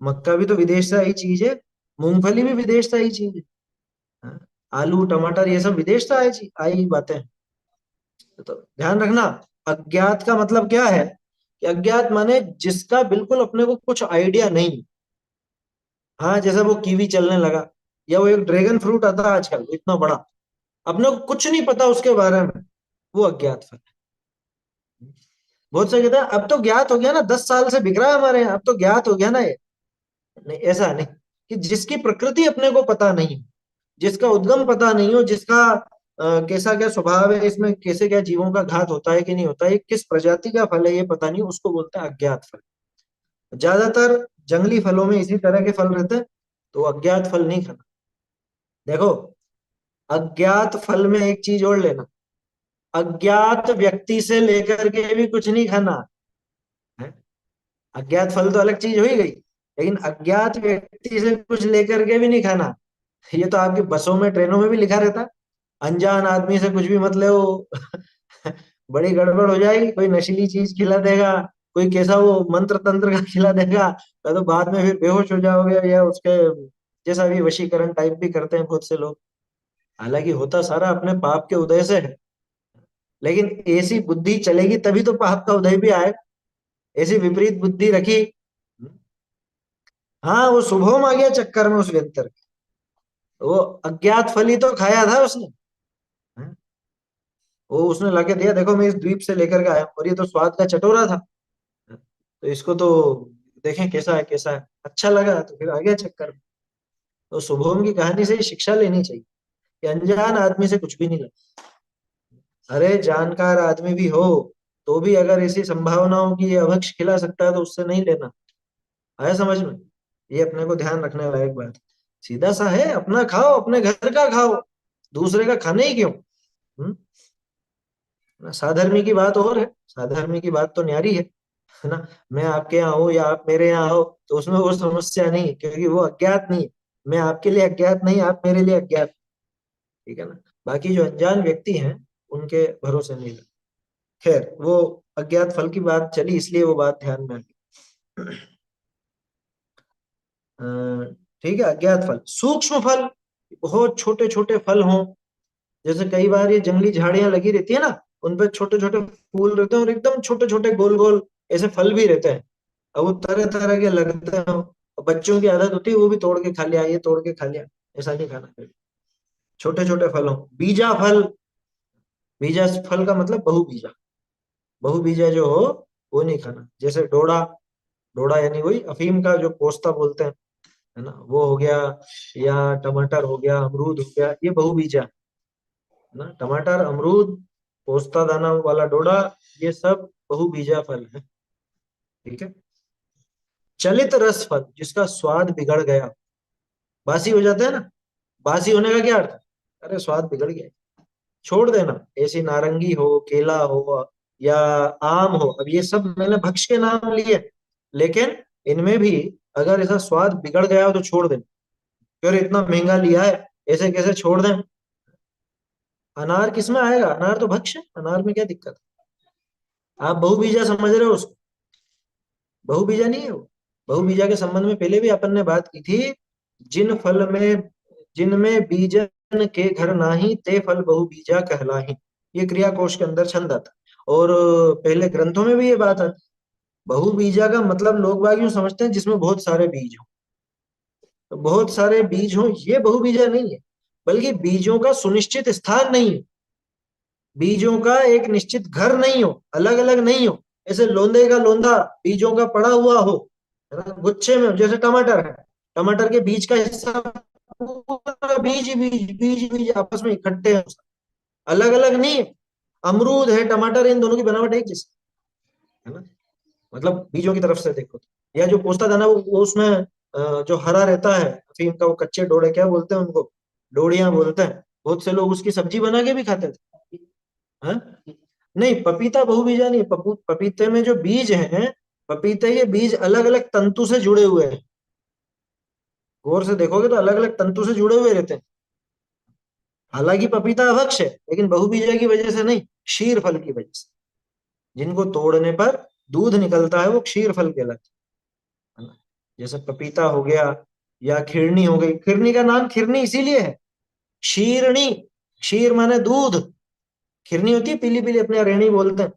मक्का भी तो विदेश से आई चीज है, मूंगफली भी विदेश से आई चीज है। हाँ? आलू, टमाटर, ये सब विदेश से आई बातें हैं। तो ध्यान रखना, अज्ञात का मतलब क्या है? कि अज्ञात माने जिसका बिल्कुल अपने को कुछ आइडिया नहीं। हाँ, जैसे वो कीवी चलने लगा, या वो एक ड्रैगन फ्रूट आता है आजकल इतना बड़ा, अपने को कुछ नहीं पता उसके बारे में, वो अज्ञात फल है। बहुत से कहते हैं अब तो ज्ञात हो गया ना, 10 साल से बिक रहा है हमारे यहाँ, अब तो ज्ञात हो गया ना ये। नहीं, ऐसा नहीं। कि जिसकी प्रकृति अपने को पता नहीं हो, जिसका उद्गम पता नहीं हो, जिसका कैसा क्या स्वभाव है, इसमें कैसे क्या जीवों का घात होता है कि नहीं होता है, ये किस प्रजाति का फल है ये पता नहीं, उसको बोलते हैं अज्ञात फल। ज्यादातर जंगली फलों में इसी तरह के फल रहते हैं, तो अज्ञात फल नहीं खाना। देखो, अज्ञात फल में एक चीज और लेना, अज्ञात व्यक्ति से लेकर के भी कुछ नहीं खाना है। अज्ञात फल तो अलग चीज हो ही गई, लेकिन अज्ञात व्यक्ति से कुछ लेकर के भी नहीं खाना। ये तो आपकी बसों में, ट्रेनों में भी लिखा रहता, अनजान आदमी से कुछ भी मत लो। बड़ी गड़बड़ हो जाएगी, कोई नशीली चीज खिला देगा, कोई कैसा वो मंत्र तंत्र का खिला देगा, या तो बाद में फिर बेहोश हो जाओगे, या उसके जैसा भी वशीकरण टाइप भी करते हैं बहुत से लोग। हालांकि होता सारा अपने पाप के उदय से है, लेकिन ऐसी बुद्धि चलेगी तभी तो पाप का उदय भी आए। ऐसी विपरीत बुद्धि रखी, हाँ, वो शुभम आ गया चक्कर में उस व्यंतर के। वो अज्ञात फली तो खाया था उसने, हाँ? वो उसने लाके दिया, देखो मैं इस द्वीप से लेकर के आया हूं, और ये तो स्वाद का चटोरा था, तो इसको तो देखें कैसा है, कैसा है, अच्छा लगा तो फिर आ गया चक्कर में। तो शुभम की कहानी से ही शिक्षा लेनी चाहिए कि अनजान आदमी से कुछ भी नहीं लेना। अरे जानकार आदमी भी हो तो भी अगर ऐसी संभावना हो कि ये अभक्ष खिला सकता है, तो उससे नहीं लेना। आया समझ में? ये अपने को ध्यान रखने लायक बात है। सीधा सा है, अपना खाओ, अपने घर का खाओ, दूसरे का खाने ही क्यों? हम्म? साधर्मी की बात और है, साधर्मी की बात तो न्यारी है ना। मैं आपके यहाँ हो या आप मेरे यहाँ हो, तो उसमें वो समस्या नहीं है, क्योंकि वो अज्ञात नहीं है। मैं आपके लिए अज्ञात नहीं, आप मेरे लिए अज्ञात, ठीक है ना। बाकी जो अनजान व्यक्ति हैं, उनके भरोसे नहीं लगता। खैर, वो अज्ञात फल की बात चली, इसलिए वो बात ध्यान में आ गई। अ, ठीक है, अज्ञात फल। सूक्ष्म फल, बहुत छोटे छोटे फल हों, जैसे कई बार ये जंगली झाड़ियां लगी रहती है ना, उन पे छोटे छोटे फूल रहते हैं, और एकदम छोटे छोटे गोल गोल ऐसे फल भी रहते हैं। अब वो तरह तरह के लगते हैं, और बच्चों की आदत होती है वो भी तोड़ के खा लिया, ये तोड़ के खा लिया, ऐसा नहीं खाना चाहिए। छोटे छोटे फल हों। बीजा फल, बीजा फल का मतलब बहुबीजा, बहुबीजा जो हो वो नहीं खाना। जैसे डोडा, डोडा यानी वही अफीम का जो पोस्ता बोलते हैं, है ना, वो हो गया, या टमाटर हो गया, अमरूद हो गया, ये बहुबीजा है ना। टमाटर, अमरूद, पोस्ता दाना वाला डोडा, ये सब बहुबीजा फल है, ठीक है। चलित रस फल, जिसका स्वाद बिगड़ गया, बासी हो जाता है ना, बासी होने का क्या अर्थ है? अरे स्वाद बिगड़ गया, छोड़ देना। ऐसी नारंगी हो, केला हो, या आम हो, अब ये सब मैंने भक्ष के नाम लिए, लेकिन इनमें भी अगर ऐसा स्वाद बिगड़ गया हो तो छोड़ देना। फिर इतना महंगा लिया है, ऐसे कैसे छोड़ दें? अनार किस में आएगा? अनार तो भक्ष है, अनार में क्या दिक्कत है? आप बहुबीजा समझ रहे हो उसको, बहुबीजा नहीं है वो। बहुबीजा के संबंध में पहले भी अपन ने बात की थी। जिन फल में, जिनमें बीजन के घर नाही, ते फल बहुबीजा कहलाही, ये क्रिया कोश के अंदर छंद आता। और पहले ग्रंथों में भी ये बात आती। बहुबीजा का मतलब लोग बाग यूं समझते हैं जिसमें बहुत सारे बीज हो। तो बहुत सारे बीज हो ये बहुबीजा नहीं है, बल्कि बीजों का सुनिश्चित स्थान नहीं हो, बीजों का एक निश्चित घर नहीं हो, अलग अलग नहीं हो। ऐसे लोंदे का लोंदा बीजों का पड़ा हुआ हो, है ना, गुच्छे में हो। जैसे टमाटर है, टमाटर के बीज का हिस्सा पूरा बीज ही बीज बीज बीज आपस में इकट्ठे हैं, अलग अलग नहीं है। अमरूद है, टमाटर है, इन दोनों की बनावट एक जैसी है ना, मतलब बीजों की तरफ से देखो तो। या जो पोस्ता दाना वो उसमें जो हरा रहता है अफीम का, वो कच्चे डोडे क्या बोलते हैं उनको, डोडियां बोलते हैं। बहुत से लोग उसकी सब्जी बना के भी खाते थे। हाँ? नहीं, पपीता बहुबीजा नहीं। पपीते में जो बीज हैं, पपीते के बीज अलग अलग तंतु से जुड़े हुए हैं। गौर से देखोगे तो अलग अलग तंतु से जुड़े हुए रहते हैं। हालांकि पपीता अभक्ष है, लेकिन बहुबीजा की वजह से नहीं, क्षीर फल की वजह से। जिनको तोड़ने पर दूध निकलता है वो क्षीर फल कहलाते हैं, है ना। जैसे पपीता हो गया, या खिरनी हो गई। खिरनी का नाम खिरनी इसीलिए है, क्षीरणी, क्षीर माने दूध। खिरनी होती है पीली पीली, अपने यहाँ रेणी बोलते हैं,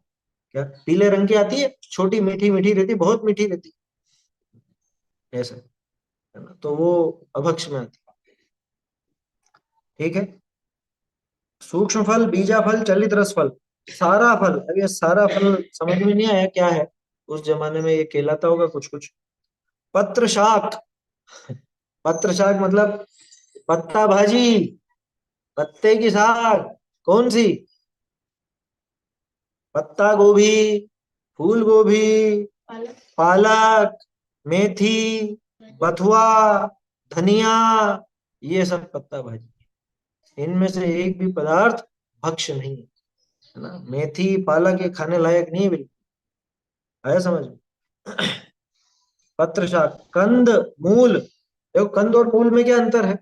क्या पीले रंग की आती है, छोटी मीठी मीठी रहती, बहुत मीठी रहती है, ऐसा, है ना। तो वो अभक्ष में आती है। ठीक है। सूक्ष्म फल, बीजा फल, चलित रस फल, सारा फल। अब ये सारा फल समझ में नहीं आया क्या है, उस जमाने में ये कहलाता होगा कुछ कुछ। पत्र शाक, पत्र शाक मतलब पत्ता भाजी, पत्ते की साग। कौन सी? पत्ता गोभी, फूल गोभी, पालक, मेथी, बथुआ, धनिया, ये सब पत्ता भाजी। इनमें से एक भी पदार्थ भक्ष्य नहीं है ना। मेथी पालक ये खाने लायक नहीं है बिल्कुल। आया समझ में? पत्र शाक, कंद, मूल। देखो कंद और मूल में क्या अंतर है?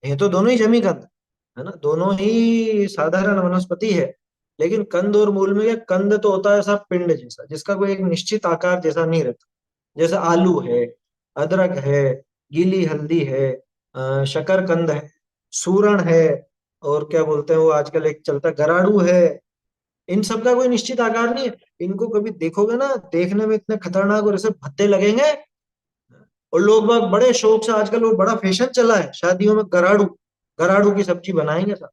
ये तो दोनों ही जमी कंद है ना, दोनों ही साधारण वनस्पति है। लेकिन कंद और मूल में क्या, कंद तो होता है ऐसा पिंड जैसा, जिसका कोई एक निश्चित आकार जैसा नहीं रहता। जैसे आलू है, अदरक है, गीली हल्दी है, शकरकंद है, सूरण है, और क्या बोलते हैं वो आजकल एक चलता गराड़ू है। इन सब का कोई निश्चित आकार नहीं है। इनको कभी देखोगे ना, देखने में इतने खतरनाक और ऐसे भद्दे लगेंगे, और लोग बाग बड़े शौक से, आजकल वो बड़ा फैशन चला है शादियों में, गराड़ू, गराड़ू की सब्जी बनाएंगे सब।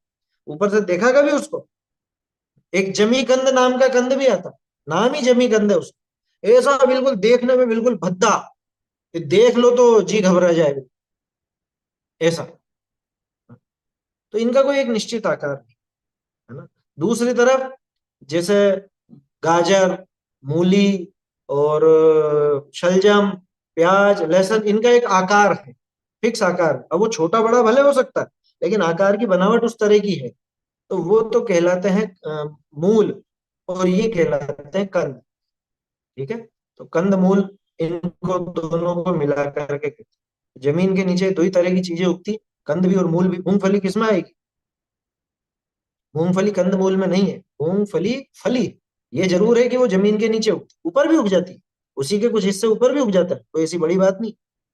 ऊपर से देखा कभी उसको? एक जमी कंद नाम का कंद भी आता, नाम ही जमी कंद है उसका, ऐसा बिल्कुल देखने में बिल्कुल भद्दा, कि देख लो तो जी घबरा जाए, ऐसा। तो इनका कोई एक निश्चित आकार नहीं, है ना। दूसरी तरफ जैसे गाजर, मूली, और शलजम, प्याज, लहसुन, इनका एक आकार है, फिक्स आकार। अब वो छोटा बड़ा भले हो सकता है, लेकिन आकार की बनावट उस तरह की है। तो वो तो कहलाते हैं मूल, और ये कहलाते हैं कंद। ठीक है। तो कंद मूल, इनको दोनों को मिला करके जमीन के नीचे दो ही तरह की चीजें उगती, कंद भी और मूल भी। मूंगफली किसमें आएगी? मूंगफली कंद मूल में नहीं है। मूंगफली फली, ये जरूर है कि वो जमीन के नीचे उगती, ऊपर भी उग जाती है, उसी के कुछ हिस्से ऊपर भी उग जाता है, कोई ऐसी बड़ी बात नहीं,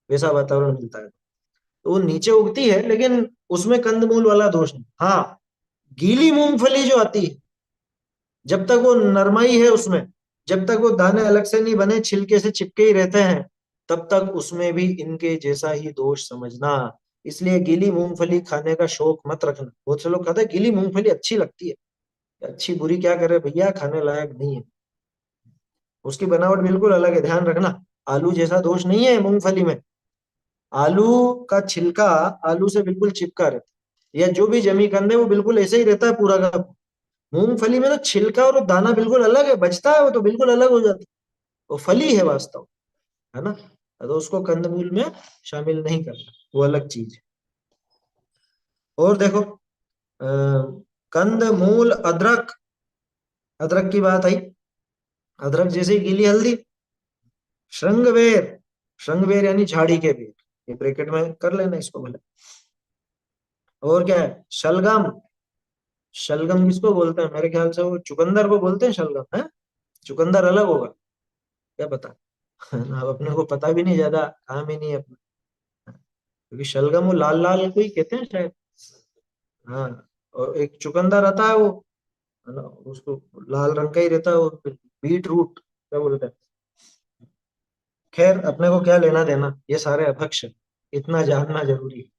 वैसा वातावरण मिलता है। तो वो नीचे उगती है, लेकिन उसमें कंदमूल वाला दोष नहीं। हाँ, गीली मूंगफली जो आती है, जब तक वो नरमाई है उसमें, जब तक वो दाने अलग से नहीं बने, छिलके से चिपके ही रहते हैं, तब तक उसमें भी इनके जैसा ही दोष समझना। इसलिए गीली मूंगफली खाने का शौक मत रखना। बहुत से लोग कहते हैं गीली मूंगफली अच्छी लगती है, अच्छी बुरी क्या करे भैया, खाने लायक नहीं है। उसकी बनावट बिल्कुल अलग है, ध्यान रखना। आलू जैसा दोष नहीं है मूंगफली में। आलू का छिलका आलू से बिल्कुल चिपका रहता है, या जो भी जमी कंद है वो बिल्कुल ऐसे ही रहता है पूरा का। मूंगफली में तो छिलका और दाना बिल्कुल अलग है, बचता है वो तो बिल्कुल अलग हो जाता है, वो फली है वास्तव, है ना। तो उसको कंदमूल में शामिल नहीं करना, वो अलग चीज है। और देखो, कंद मूल अदरक, अदरक की बात आई, अदरक जैसे ही गीली हल्दी। श्रृंगवेर, श्रृंगवेर यानी झाड़ी के बेर, ये ब्रैकेट में कर लेना इसको भले। और क्या है? शलगम, शलगम किसको बोलते हैं? मेरे ख्याल से वो चुकंदर को बोलते हैं शलगम, है। चुकंदर अलग होगा, क्या पता। अब अपने को पता भी नहीं, ज्यादा काम ही नहीं है अपना, क्योंकि शलगम वो लाल लाल को ही कहते हैं शायद। हाँ, और एक चुकंदर आता है वो, है ना, उसको लाल रंग का ही रहता है। और बीट रूट क्या बोलते हैं। खैर, अपने को क्या लेना देना, ये सारे अभक्ष, इतना जानना जरूरी है।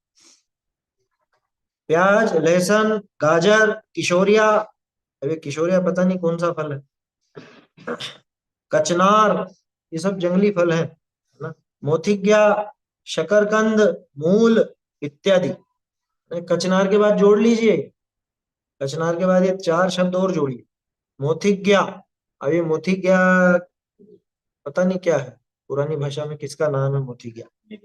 प्याज, लहसुन, गाजर, किशोरिया, अभी किशोरिया पता नहीं कौन सा फल है, कचनार, ये सब जंगली फल है ना। मोथिग्या, शकरकंद, मूल इत्यादि। कचनार के बाद जोड़ लीजिए, कचनार के बाद ये चार शब्द और जोड़िए। मोथिग्या, अब ये मोथिग्या पता नहीं क्या है, पुरानी भाषा में किसका नाम है मोथिग्या है।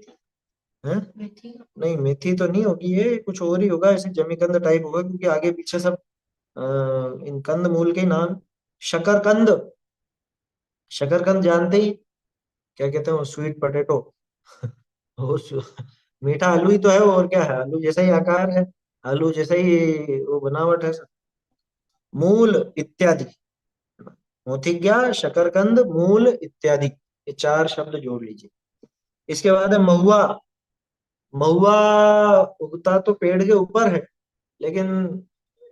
नहीं, मेथी तो नहीं होगी, ये कुछ और ही होगा, ऐसे जमीकंद टाइप होगा, क्योंकि आगे पीछे सब इन कंद मूल के नाम। शकरकंद, शकरकंद जानते ही, क्या कहते हैं वो, स्वीट पोटैटो। वो मीठा आलू ही तो है वो, और क्या है, आलू जैसा ही आकार है, आलू जैसा ही वो बनावट है। मूल इत्यादि, मोथिग्या, शकरकंद, मूल इत्यादि, ये चार शब्द जोड़ लीजिए। इसके बाद है महुआ। महुआ उगता तो पेड़ के ऊपर है, लेकिन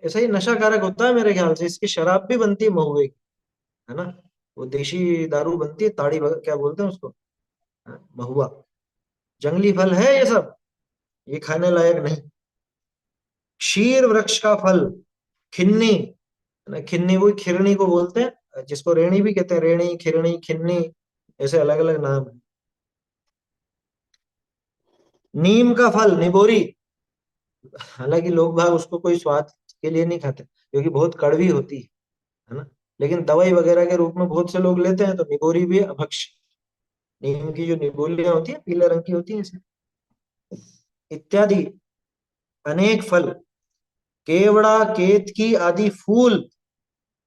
ऐसा ही नशाकारक होता है मेरे ख्याल से। इसकी शराब भी बनती है महुए की, है ना। वो देशी दारू बनती है, क्या बोलते हैं उसको, हाँ, महुआ। जंगली फल है ये सब, ये खाने लायक नहीं। क्षीर वृक्ष का फल, खिन्नी, है ना, खिन्नी वो खिरनी को बोलते हैं, जिसको रेणी भी कहते हैं, रेणी, खिरनी, खिन्नी, ऐसे अलग अलग नाम है। नीम का फल, निबोरी, हालांकि लोग भाग उसको कोई स्वाद के लिए नहीं खाते, क्योंकि बहुत कड़वी होती है ना। लेकिन दवाई वगैरह के रूप में बहुत से लोग लेते हैं, तो निबोरी भी अभक्ष। नीम की जो निबोलियां होती है, पीले रंग की होती है ऐसे, इत्यादि अनेक फल। केवड़ा, केतकी आदि फूल,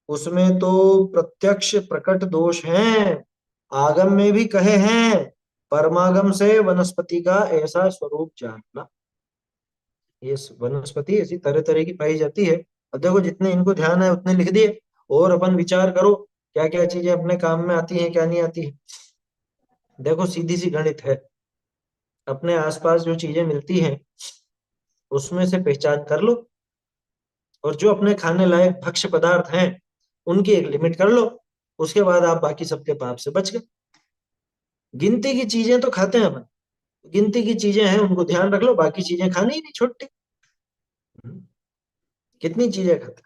उसमें तो प्रत्यक्ष प्रकट दोष हैं, आगम में भी कहे हैं, परमागम से वनस्पति का ऐसा स्वरूप जानना। ये वनस्पति ऐसी तरह तरह की पाई जाती है। अब देखो, जितने इनको ध्यान है उतने लिख दिए, और अपन विचार करो क्या क्या चीजें अपने काम में आती हैं, क्या नहीं आती है। देखो, सीधी सी गणित है, अपने आसपास जो चीजें मिलती हैं उसमें से पहचान कर लो, और जो अपने खाने लायक भक्ष्य पदार्थ हैं उनकी एक लिमिट कर लो, उसके बाद आप बाकी सबके पाप से बच गए। गिनती की चीजें तो खाते हैं अपन, गिनती की चीजें हैं उनको ध्यान रख लो, बाकी चीजें खानी ही नहीं, छोटी। कितनी चीजें खाते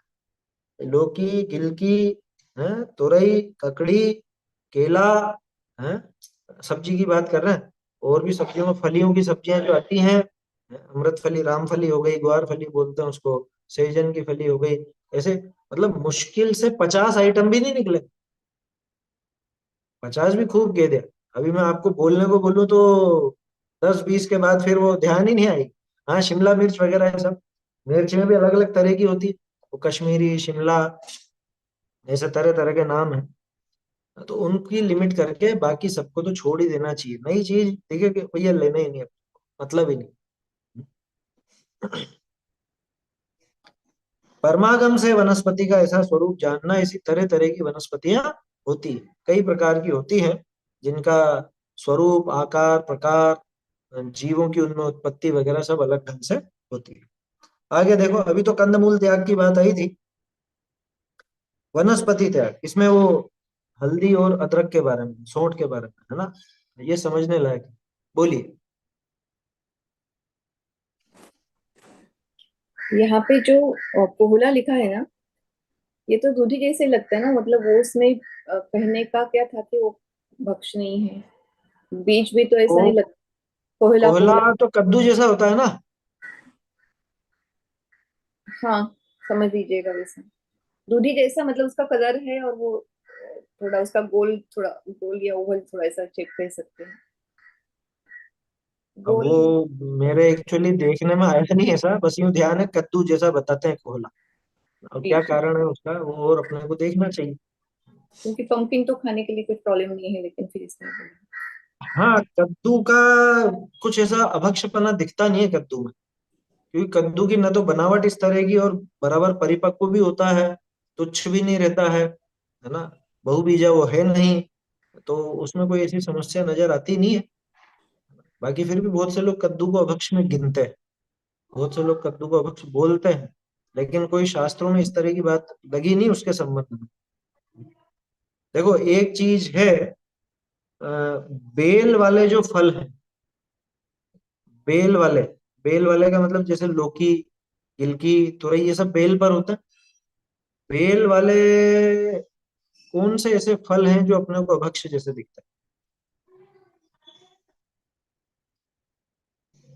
हैं, लौकी, गिलकी, है, तुरई, ककड़ी, केला, है, सब्जी की बात कर रहे हैं। और भी सब्जियों में फलियों की सब्जियां जो आती हैं, अमृत फली, राम फली हो गई, ग्वार फली बोलते हैं उसको, सहजन की फली हो गई, ऐसे मतलब मुश्किल से 50 आइटम भी नहीं निकले। 50 भी खूब कह दिया। अभी मैं आपको बोलने को बोलूं तो 10-20 के बाद फिर वो ध्यान ही नहीं आएगी। हाँ, शिमला मिर्च वगैरह है सब, मिर्च में भी अलग अलग तरह की होती है, वो कश्मीरी, शिमला, ऐसे तरह तरह के नाम है। तो उनकी लिमिट करके बाकी सबको तो छोड़ ही देना चाहिए, नई चीज देखिए कि भैया लेना ही नहीं है, मतलब ही नहीं। परमागम से वनस्पति का ऐसा स्वरूप जानना, इसी तरह तरह की वनस्पतियां होती है, कई प्रकार की होती हैं, जिनका स्वरूप, आकार, प्रकार, जीवों की उनमें उत्पत्ति वगैरह सब अलग ढंग से होती है। आगे देखो, अभी तो कंदमूल त्याग की बात आई थी, वनस्पति त्याग, इसमें वो हल्दी और अदरक के बारे में, सौंठ के बारे में, है ना, ये समझने लायक है। बोलिए। यहाँ पे जो पोहला लिखा है ना, ये तो दूधी जैसे लगता है ना, मतलब वो उसमें कहने का क्या था कि वो भक्ष नहीं है। बीज भी तो तो ऐसा नहीं लगता। पोहला कोहला पोहला। तो कद्दू जैसा होता है ना। हाँ, समझ लीजिएगा वैसा। दूधी जैसा मतलब उसका कलर है, और वो थोड़ा उसका गोल, थोड़ा गोल या ओवल, थोड़ा ऐसा चेक कह सकते हैं। अब गोल। वो मेरे एक्चुअली देखने में आया नहीं ऐसा, बस यूं ध्यान है कद्दू जैसा बताते हैं कोहला। अब जी क्या जी। कारण है उसका, वो और अपने को देखना चाहिए। क्योंकि पंपकिन तो खाने के लिए कुछ प्रॉब्लम नहीं है, लेकिन फिर इसमें हाँ, कद्दू का कुछ ऐसा अभक्षपना दिखता नहीं है कद्दू में, क्योंकि कद्दू की न तो बनावट इस तरह की, और बराबर परिपक्व भी होता है, तुच्छ भी नहीं रहता है ना, बहुबीजा वो है नहीं, तो उसमें कोई ऐसी समस्या नजर आती नहीं है। बाकी फिर भी बहुत से लोग कद्दू को अभक्ष में गिनते हैं, बहुत से लोग कद्दू को अभक्ष बोलते हैं, लेकिन कोई शास्त्रों में इस तरह की बात लगी नहीं उसके संबंध में। देखो एक चीज है, अ, बेल वाले जो फल हैं, बेल वाले, बेल वाले का मतलब जैसे लौकी, गिलकी, तुरई, ये सब बेल पर होता है। बेल वाले कौन से ऐसे फल हैं जो अपने को अभक्ष्य जैसे दिखते हैं?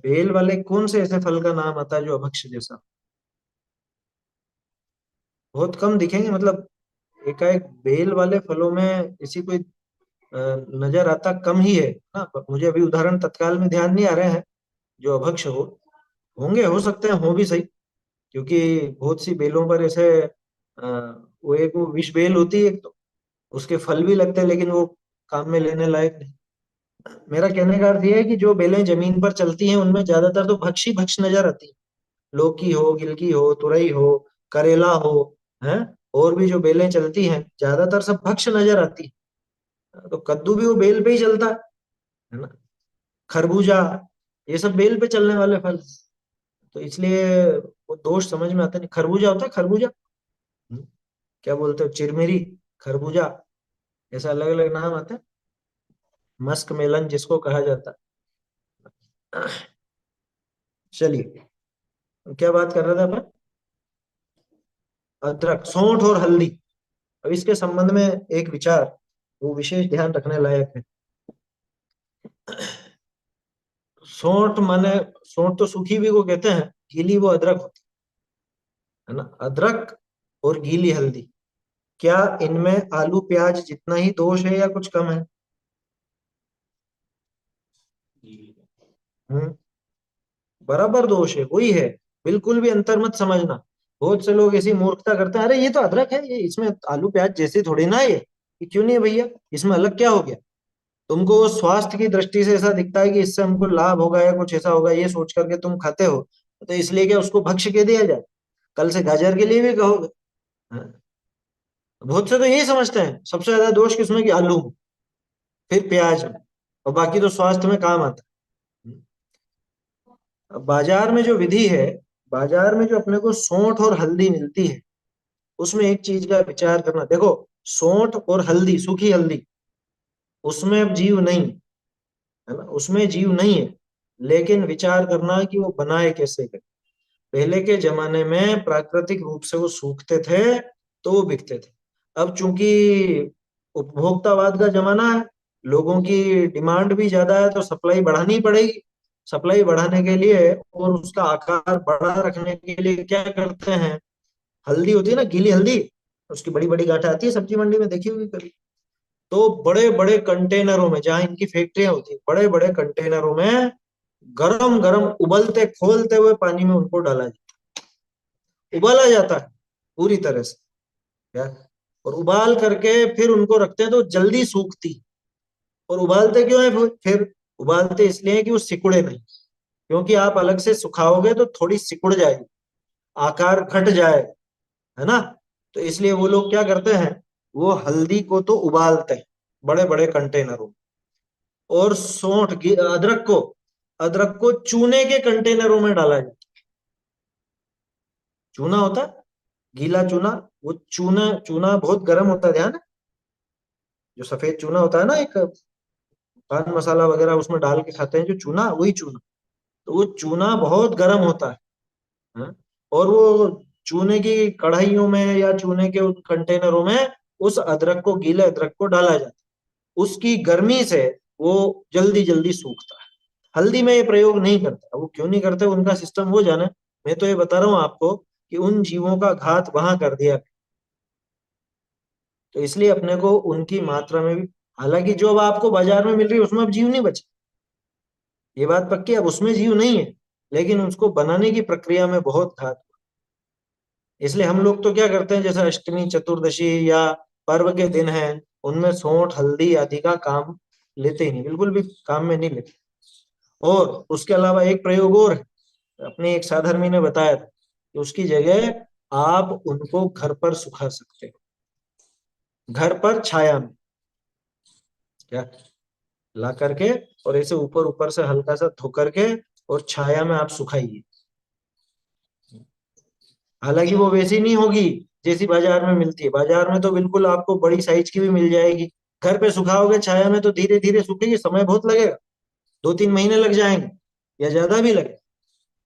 बेल वाले कौन से ऐसे फल का नाम आता है जो अभक्ष्य जैसा? बहुत कम दिखेंगे, मतलब एकाएक बेल वाले फलों में ऐसी कोई नजर आता कम ही है ना। मुझे अभी उदाहरण तत्काल में ध्यान नहीं आ रहे हैं जो अभक्ष्य हो। होंगे, हो सकते हैं, हो भी सही, क्योंकि बहुत सी बेलों पर ऐसे वो एक वो विष बेल होती है, एक तो उसके फल भी लगते हैं, लेकिन वो काम में लेने लायक नहीं। मेरा कहने का अर्थ ये है कि जो बेलें जमीन पर चलती हैं उनमें ज्यादातर तो भक्ष ही भक्ष नजर आती है। लौकी हो, गिलकी हो, तुरई हो, करेला हो, हैं, और भी जो बेलें चलती हैं ज्यादातर सब भक्ष नजर आती है। तो कद्दू भी वो बेल पे ही चलता है ना। खरबूजा, ये सब बेल पे चलने वाले फल। तो इसलिए वो दोष समझ में आता नहीं। खरबूजा होता है, खरबूजा, हम्म, क्या बोलते हो, चिरमिरी, खरबूजा, ऐसा अलग अलग नाम आता है। मस्क मेलन जिसको कहा जाता है। चलिए, क्या बात कर रहे थे अपन? अदरक, सौंठ और हल्दी। अब इसके संबंध में एक विचार, वो विशेष ध्यान रखने लायक है। सौंठ माने, सौंठ तो सूखी भी को कहते हैं, गीली वो अदरक होती है ना। अदरक और गीली हल्दी, क्या इनमें आलू प्याज जितना ही दोष है या कुछ कम है? जी। हम्म, बराबर दोष है, वही है। बिल्कुल भी अंतर मत समझना। बहुत से लोग ऐसी मूर्खता करते हैं, अरे ये तो अदरक है, ये इसमें आलू प्याज जैसे थोड़ी ना है ये क्यों नहीं है भैया, इसमें अलग क्या हो गया? तुमको वो स्वास्थ्य की दृष्टि से ऐसा दिखता है कि इससे हमको लाभ होगा या कुछ ऐसा होगा, ये सोच करके तुम खाते हो, तो इसलिए क्या उसको भक्ष्य कह दिया जाए? कल से गाजर के लिए भी कहोगे। हाँ? बहुत से तो यही समझते हैं सबसे ज्यादा दोष किसमें, कि आलू में, फिर प्याज में, और बाकी तो स्वास्थ्य में काम आता है। अब बाजार में जो विधि है, बाजार में जो अपने को सौंठ और हल्दी मिलती है, उसमें एक चीज का विचार करना। देखो, सौंठ और हल्दी, सूखी हल्दी, उसमें अब जीव नहीं है ना, उसमें जीव नहीं है। लेकिन विचार करना कि वो बनाए कैसे गए। पहले के जमाने में प्राकृतिक रूप से वो सूखते थे तो वो बिकते थे। अब चूंकि उपभोक्तावाद का जमाना है, लोगों की डिमांड भी ज्यादा है, तो सप्लाई बढ़ानी पड़ेगी। सप्लाई बढ़ाने के लिए और उसका आकार बड़ा रखने के लिए क्या करते हैं, हल्दी होती है ना, गीली हल्दी, उसकी बड़ी बड़ी गांठें आती है सब्जी मंडी में, देखी होगी कभी। तो बड़े बड़े कंटेनरों में, जहां इनकी फैक्ट्रियां होती है, बड़े बड़े कंटेनरों में गरम गरम उबलते खोलते हुए पानी में उनको डाला उबाला जाता है पूरी तरह से, क्या, और उबाल करके फिर उनको रखते हैं तो जल्दी सूखती। और उबालते क्यों है फिर? उबालते इसलिए है कि वो सिकुड़े नहीं, क्योंकि आप अलग से सुखाओगे तो थोड़ी सिकुड़ जाएगी, आकार घट जाए, है ना। तो इसलिए वो लोग क्या करते हैं, वो हल्दी को तो उबालते हैं बड़े बड़े कंटेनरों में, और अदरक को, अदरक को चूने के कंटेनरों में डाला जाता है। चूना होता है, गीला चूना, वो चूना, चूना बहुत गर्म होता है, ध्यान है। जो सफेद चूना होता है ना, एक पान मसाला वगैरह उसमें डाल के खाते हैं जो चूना, वही चूना। तो वो चूना बहुत गर्म होता है, हाँ? और वो चूने की कढ़ाइयों में या चूने के उन कंटेनरों में उस अदरक को, गीले अदरक को डाला जाता है। उसकी गर्मी से वो जल्दी जल्दी सूखता है। हल्दी में ये प्रयोग नहीं करता। वो क्यों नहीं करते, उनका सिस्टम वो जाने। मैं तो ये बता रहा हूँ आपको कि उन जीवों का घात वहां कर दिया, तो इसलिए अपने को उनकी मात्रा में भी, हालांकि जो अब आपको बाजार में मिल रही है उसमें अब जीव नहीं बचे, ये बात पक्की है, अब उसमें जीव नहीं है, लेकिन उसको बनाने की प्रक्रिया में बहुत घात। इसलिए हम लोग तो क्या करते हैं, जैसे अष्टमी चतुर्दशी या पर्व के दिन है, उनमें सौंठ हल्दी आदि का काम लेते ही नहीं, बिल्कुल भी काम में नहीं लेते। और उसके अलावा एक प्रयोग और है, अपने एक साधर्मी ने बताया था कि उसकी जगह आप उनको घर पर सुखा सकते हो, घर पर छाया में, क्या, ला करके, और ऐसे ऊपर ऊपर से हल्का सा धो करके और छाया में आप सुखाइए। हालांकि वो वैसी नहीं होगी जैसी बाजार में मिलती है। बाजार में तो बिल्कुल आपको बड़ी साइज की भी मिल जाएगी। घर पे सुखाओगे छाया में तो धीरे धीरे सूखेगी, समय बहुत लगेगा, 2-3 महीने लग जाएंगे या ज्यादा भी लगे,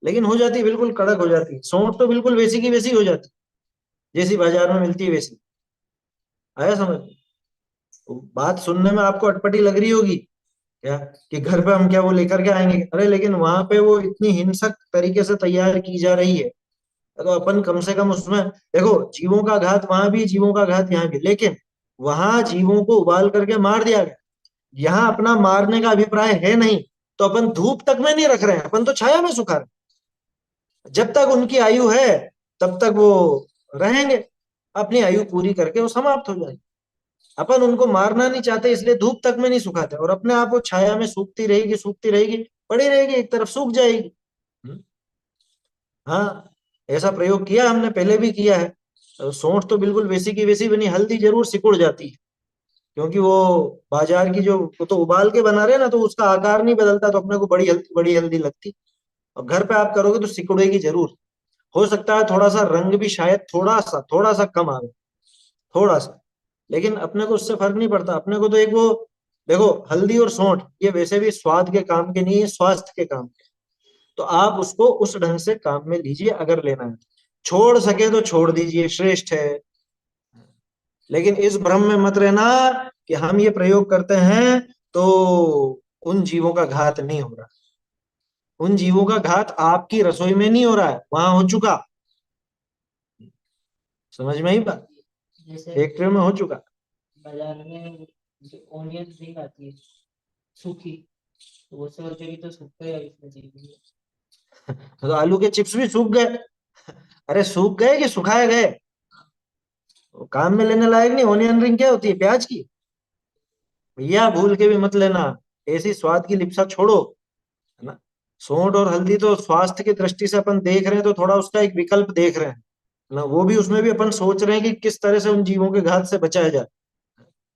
लेकिन हो जाती है, बिल्कुल कड़क हो जाती है। सौंठ तो बिल्कुल वैसी की वैसी हो जाती है जैसी बाजार में मिलती है वैसी। आया समझ? तो बात सुनने में आपको अटपटी लग रही होगी क्या, कि घर पे हम क्या वो लेकर के आएंगे, अरे लेकिन वहां पे वो इतनी हिंसक तरीके से तैयार की जा रही है, तो अपन कम से कम उसमें देखो, जीवों का घात वहां भी, जीवों का घात यहाँ भी, लेकिन वहां जीवों को उबाल करके मार दिया गया, यहाँ अपना मारने का अभिप्राय है नहीं, तो अपन धूप तक में नहीं रख रहे हैं, अपन तो छाया में सुखा रहे हैं। जब तक उनकी आयु है तब तक वो रहेंगे, अपनी आयु पूरी करके वो समाप्त हो जाएंगे। अपन उनको मारना नहीं चाहते, इसलिए धूप तक में नहीं सुखाते, और अपने आप वो छाया में सूखती रहेगी, पड़ी रहेगी, एक तरफ सूख जाएगी। हम्म, हाँ, ऐसा प्रयोग किया हमने, पहले भी किया है। सौंठ तो बिल्कुल वैसी की वैसी बनी, हल्दी जरूर सिकुड़ जाती है, क्योंकि वो बाजार की जो, वो तो उबाल के बना रहे हैं ना, तो उसका आकार नहीं बदलता, तो अपने को बड़ी हल्दी लगती। और घर पे आप करोगे तो सिकुड़ेगी जरूर। हो सकता है थोड़ा सा रंग भी शायद थोड़ा सा कम आवे, थोड़ा सा, लेकिन अपने को उससे फर्क नहीं पड़ता। अपने को तो एक वो, देखो, हल्दी और सौंठ ये वैसे भी स्वाद के काम के नहीं है, स्वास्थ्य के काम के। तो आप उसको उस ढंग से काम में लीजिए, अगर लेना है। छोड़ सके तो छोड़ दीजिए, श्रेष्ठ है। लेकिन इस भ्रम में मत रहना कि हम ये प्रयोग करते हैं तो उन जीवों का घात नहीं हो रहा। उन जीवों का घात आपकी रसोई में नहीं हो रहा है, वहां हो चुका। समझ में ही बात, जैसे फैक्ट्री में हो चुका। बाजार में जो ऑनियन रिंग आती है सूखी, तो वो सोचेगी तो सूख गया इसमें चाहिए। तो आलू के चिप्स भी सूख गए। अरे सूख गए कि सुखाए गए, वो काम में लेने लायक नहीं। ऑनियन रिंग क्या होती है, प्याज की। भैया भूल के भी मत लेना, ऐसी स्वाद की लिप्सा छोड़ो, है ना। सौंठ और हल्दी तो स्वास्थ्य की दृष्टि से अपन देख रहे हैं, तो थोड़ा उसका एक विकल्प देख रहे हैं, है ना। वो भी, उसमें भी अपन सोच रहे हैं कि किस तरह से उन जीवों के घात से बचाया जाए।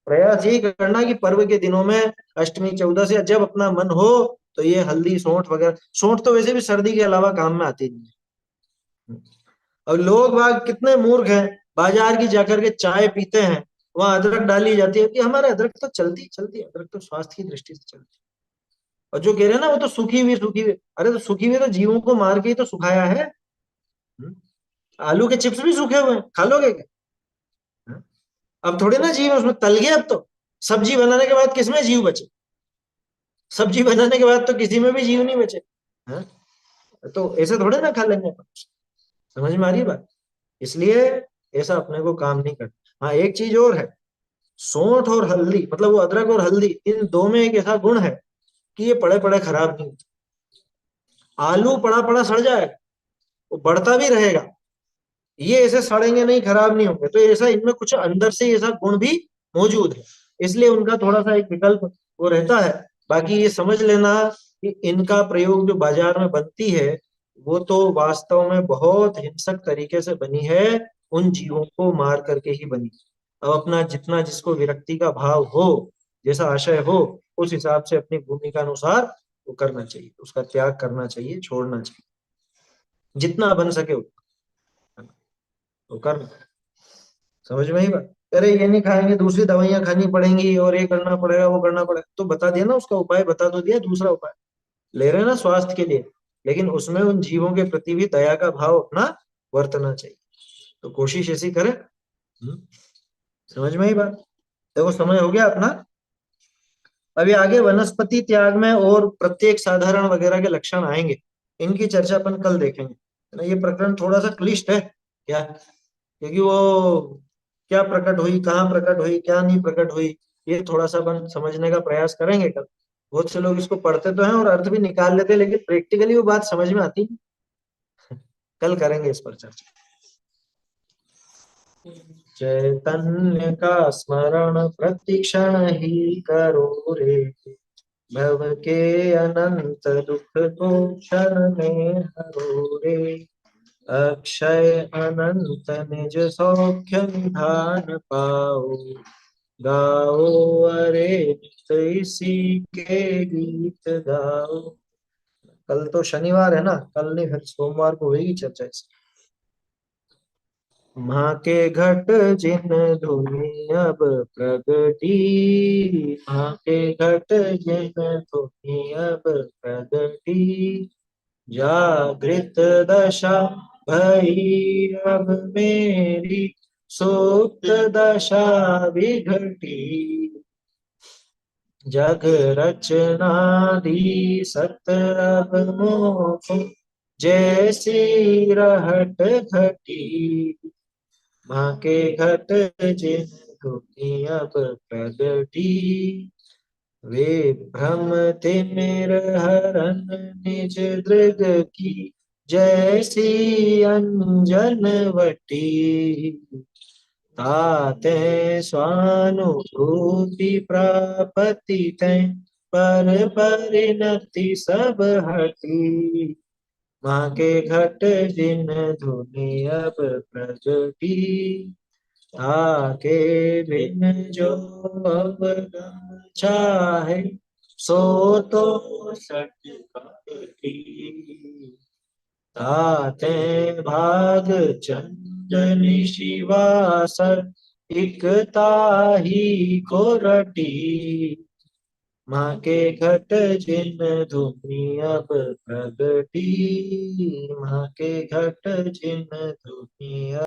प्रयास यही करना कि पर्व के दिनों में, अष्टमी चौदह से जब अपना मन हो, तो ये हल्दी सौंठ वगैरह, सौंठ तो वैसे भी सर्दी के अलावा काम में आती नहीं है। और लोग बाग कितने मूर्ख हैं, बाजार की जाकर के चाय पीते हैं, वहां अदरक डाली जाती है कि हमारे अदरक तो चलती चलती है, अदरक तो स्वास्थ्य की दृष्टि से चलती है। और जो कह रहे हैं ना वो तो सूखी हुई, अरे तो सूखी हुई तो जीवों को मार के ही तो सुखाया है। हम्म? आलू के चिप्स भी सूखे हुए हैं, खा लोगे क्या? हम्म? अब थोड़े ना जीव है उसमें, तल गए। अब तो सब्जी बनाने के बाद किसमें जीव बचे? सब्जी बनाने के बाद तो किसी में भी जीव नहीं बचे। हाँ? तो ऐसे थोड़े ना खा लेंगे अपन। समझ में आ रही है बात? इसलिए ऐसा अपने को काम नहीं करना। हाँ, एक चीज और है, सौंठ और हल्दी, मतलब वो अदरक और हल्दी, इन दो में एक ऐसा गुण है कि ये पड़े पड़े खराब नहीं होते। आलू पड़ा पड़ा सड़ जाएगा, वो बढ़ता भी रहेगा, ये ऐसे सड़ेंगे नहीं, खराब नहीं होंगे। तो ऐसा इनमें कुछ अंदर से ऐसा गुण भी मौजूद है, इसलिए उनका थोड़ा सा एक विकल्प वो रहता है। बाकी ये समझ लेना कि इनका प्रयोग जो बाजार में बनती है, वो तो वास्तव में बहुत हिंसक तरीके से बनी है, उन जीवों को मार करके ही बनी। अब अपना जितना जिसको विरक्ति का भाव हो, जैसा आशय हो, उस हिसाब से अपनी भूमिका अनुसार वो करना चाहिए, उसका त्याग करना चाहिए, छोड़ना चाहिए, जितना बन सके उतना तो करना। समझ में ही बात? अरे ये नहीं खाएंगे, दूसरी दवाइयां खानी पड़ेंगी, और ये करना पड़ेगा, वो करना पड़ेगा, तो बता दिया ना, उसका उपाय बता तो दिया, दूसरा उपाय ले रहे हैं ना स्वास्थ्य के लिए, लेकिन उसमें उन जीवों के प्रति भी दया का भाव अपना वर्तना चाहिए। तो कोशिश ऐसी करें। समझ में ही बात? देखो समय हो गया अपना। अभी आगे वनस्पति त्याग में और प्रत्येक साधारण वगैरह के लक्षण आएंगे, इनकी चर्चा अपन कल देखेंगे, है ना। ये प्रकरण थोड़ा सा क्लिष्ट है क्या, क्योंकि वो क्या प्रकट हुई, कहाँ प्रकट हुई, क्या नहीं प्रकट हुई, ये थोड़ा सा अपन समझने का प्रयास करेंगे कल। बहुत से लोग इसको पढ़ते तो हैं और अर्थ भी निकाल लेते हैं, लेकिन प्रैक्टिकली वो बात समझ में आती नहीं। कल करेंगे इस पर चर्चा। चैतन्य का स्मरण प्रतिक्षण ही करो रे, भव के अनंत दुख को क्षण में हरो रे, अक्षय अनंत निज सौख्य निधान पाओ, गाओ अरे नित इसी के गीत गाओ। कल तो शनिवार है ना, कल नहीं, फिर सोमवार को होगी चर्चा इस। माँ के घट जिन धुनि अब प्रगटी, माँ के घट जिन धुनि अब प्रगटी, जागृत दशा भई अब मेरी, सुप्त दशा विघटी, जग रचनादि सत अब मोह, जैसी रहट घटी, माँ के घट जिन धुनि अब प्रगटी, वे भ्रम तिमिर हरन निज दृग की, जैसी अंजन वटी, ताते स्वानुभूति प्रापति तैं, पर परिणति सब हटी, माँ के घट जिन धुनि अब प्रगटी, ताके बिन जो अवगम चाहे, सो तो सत्य कपटी, ताते भाग चंदन शिवासर, इक ताही को रटी, माँ के घट जिन धुनि अब प्रगटी, माँ के घट जिन धुनि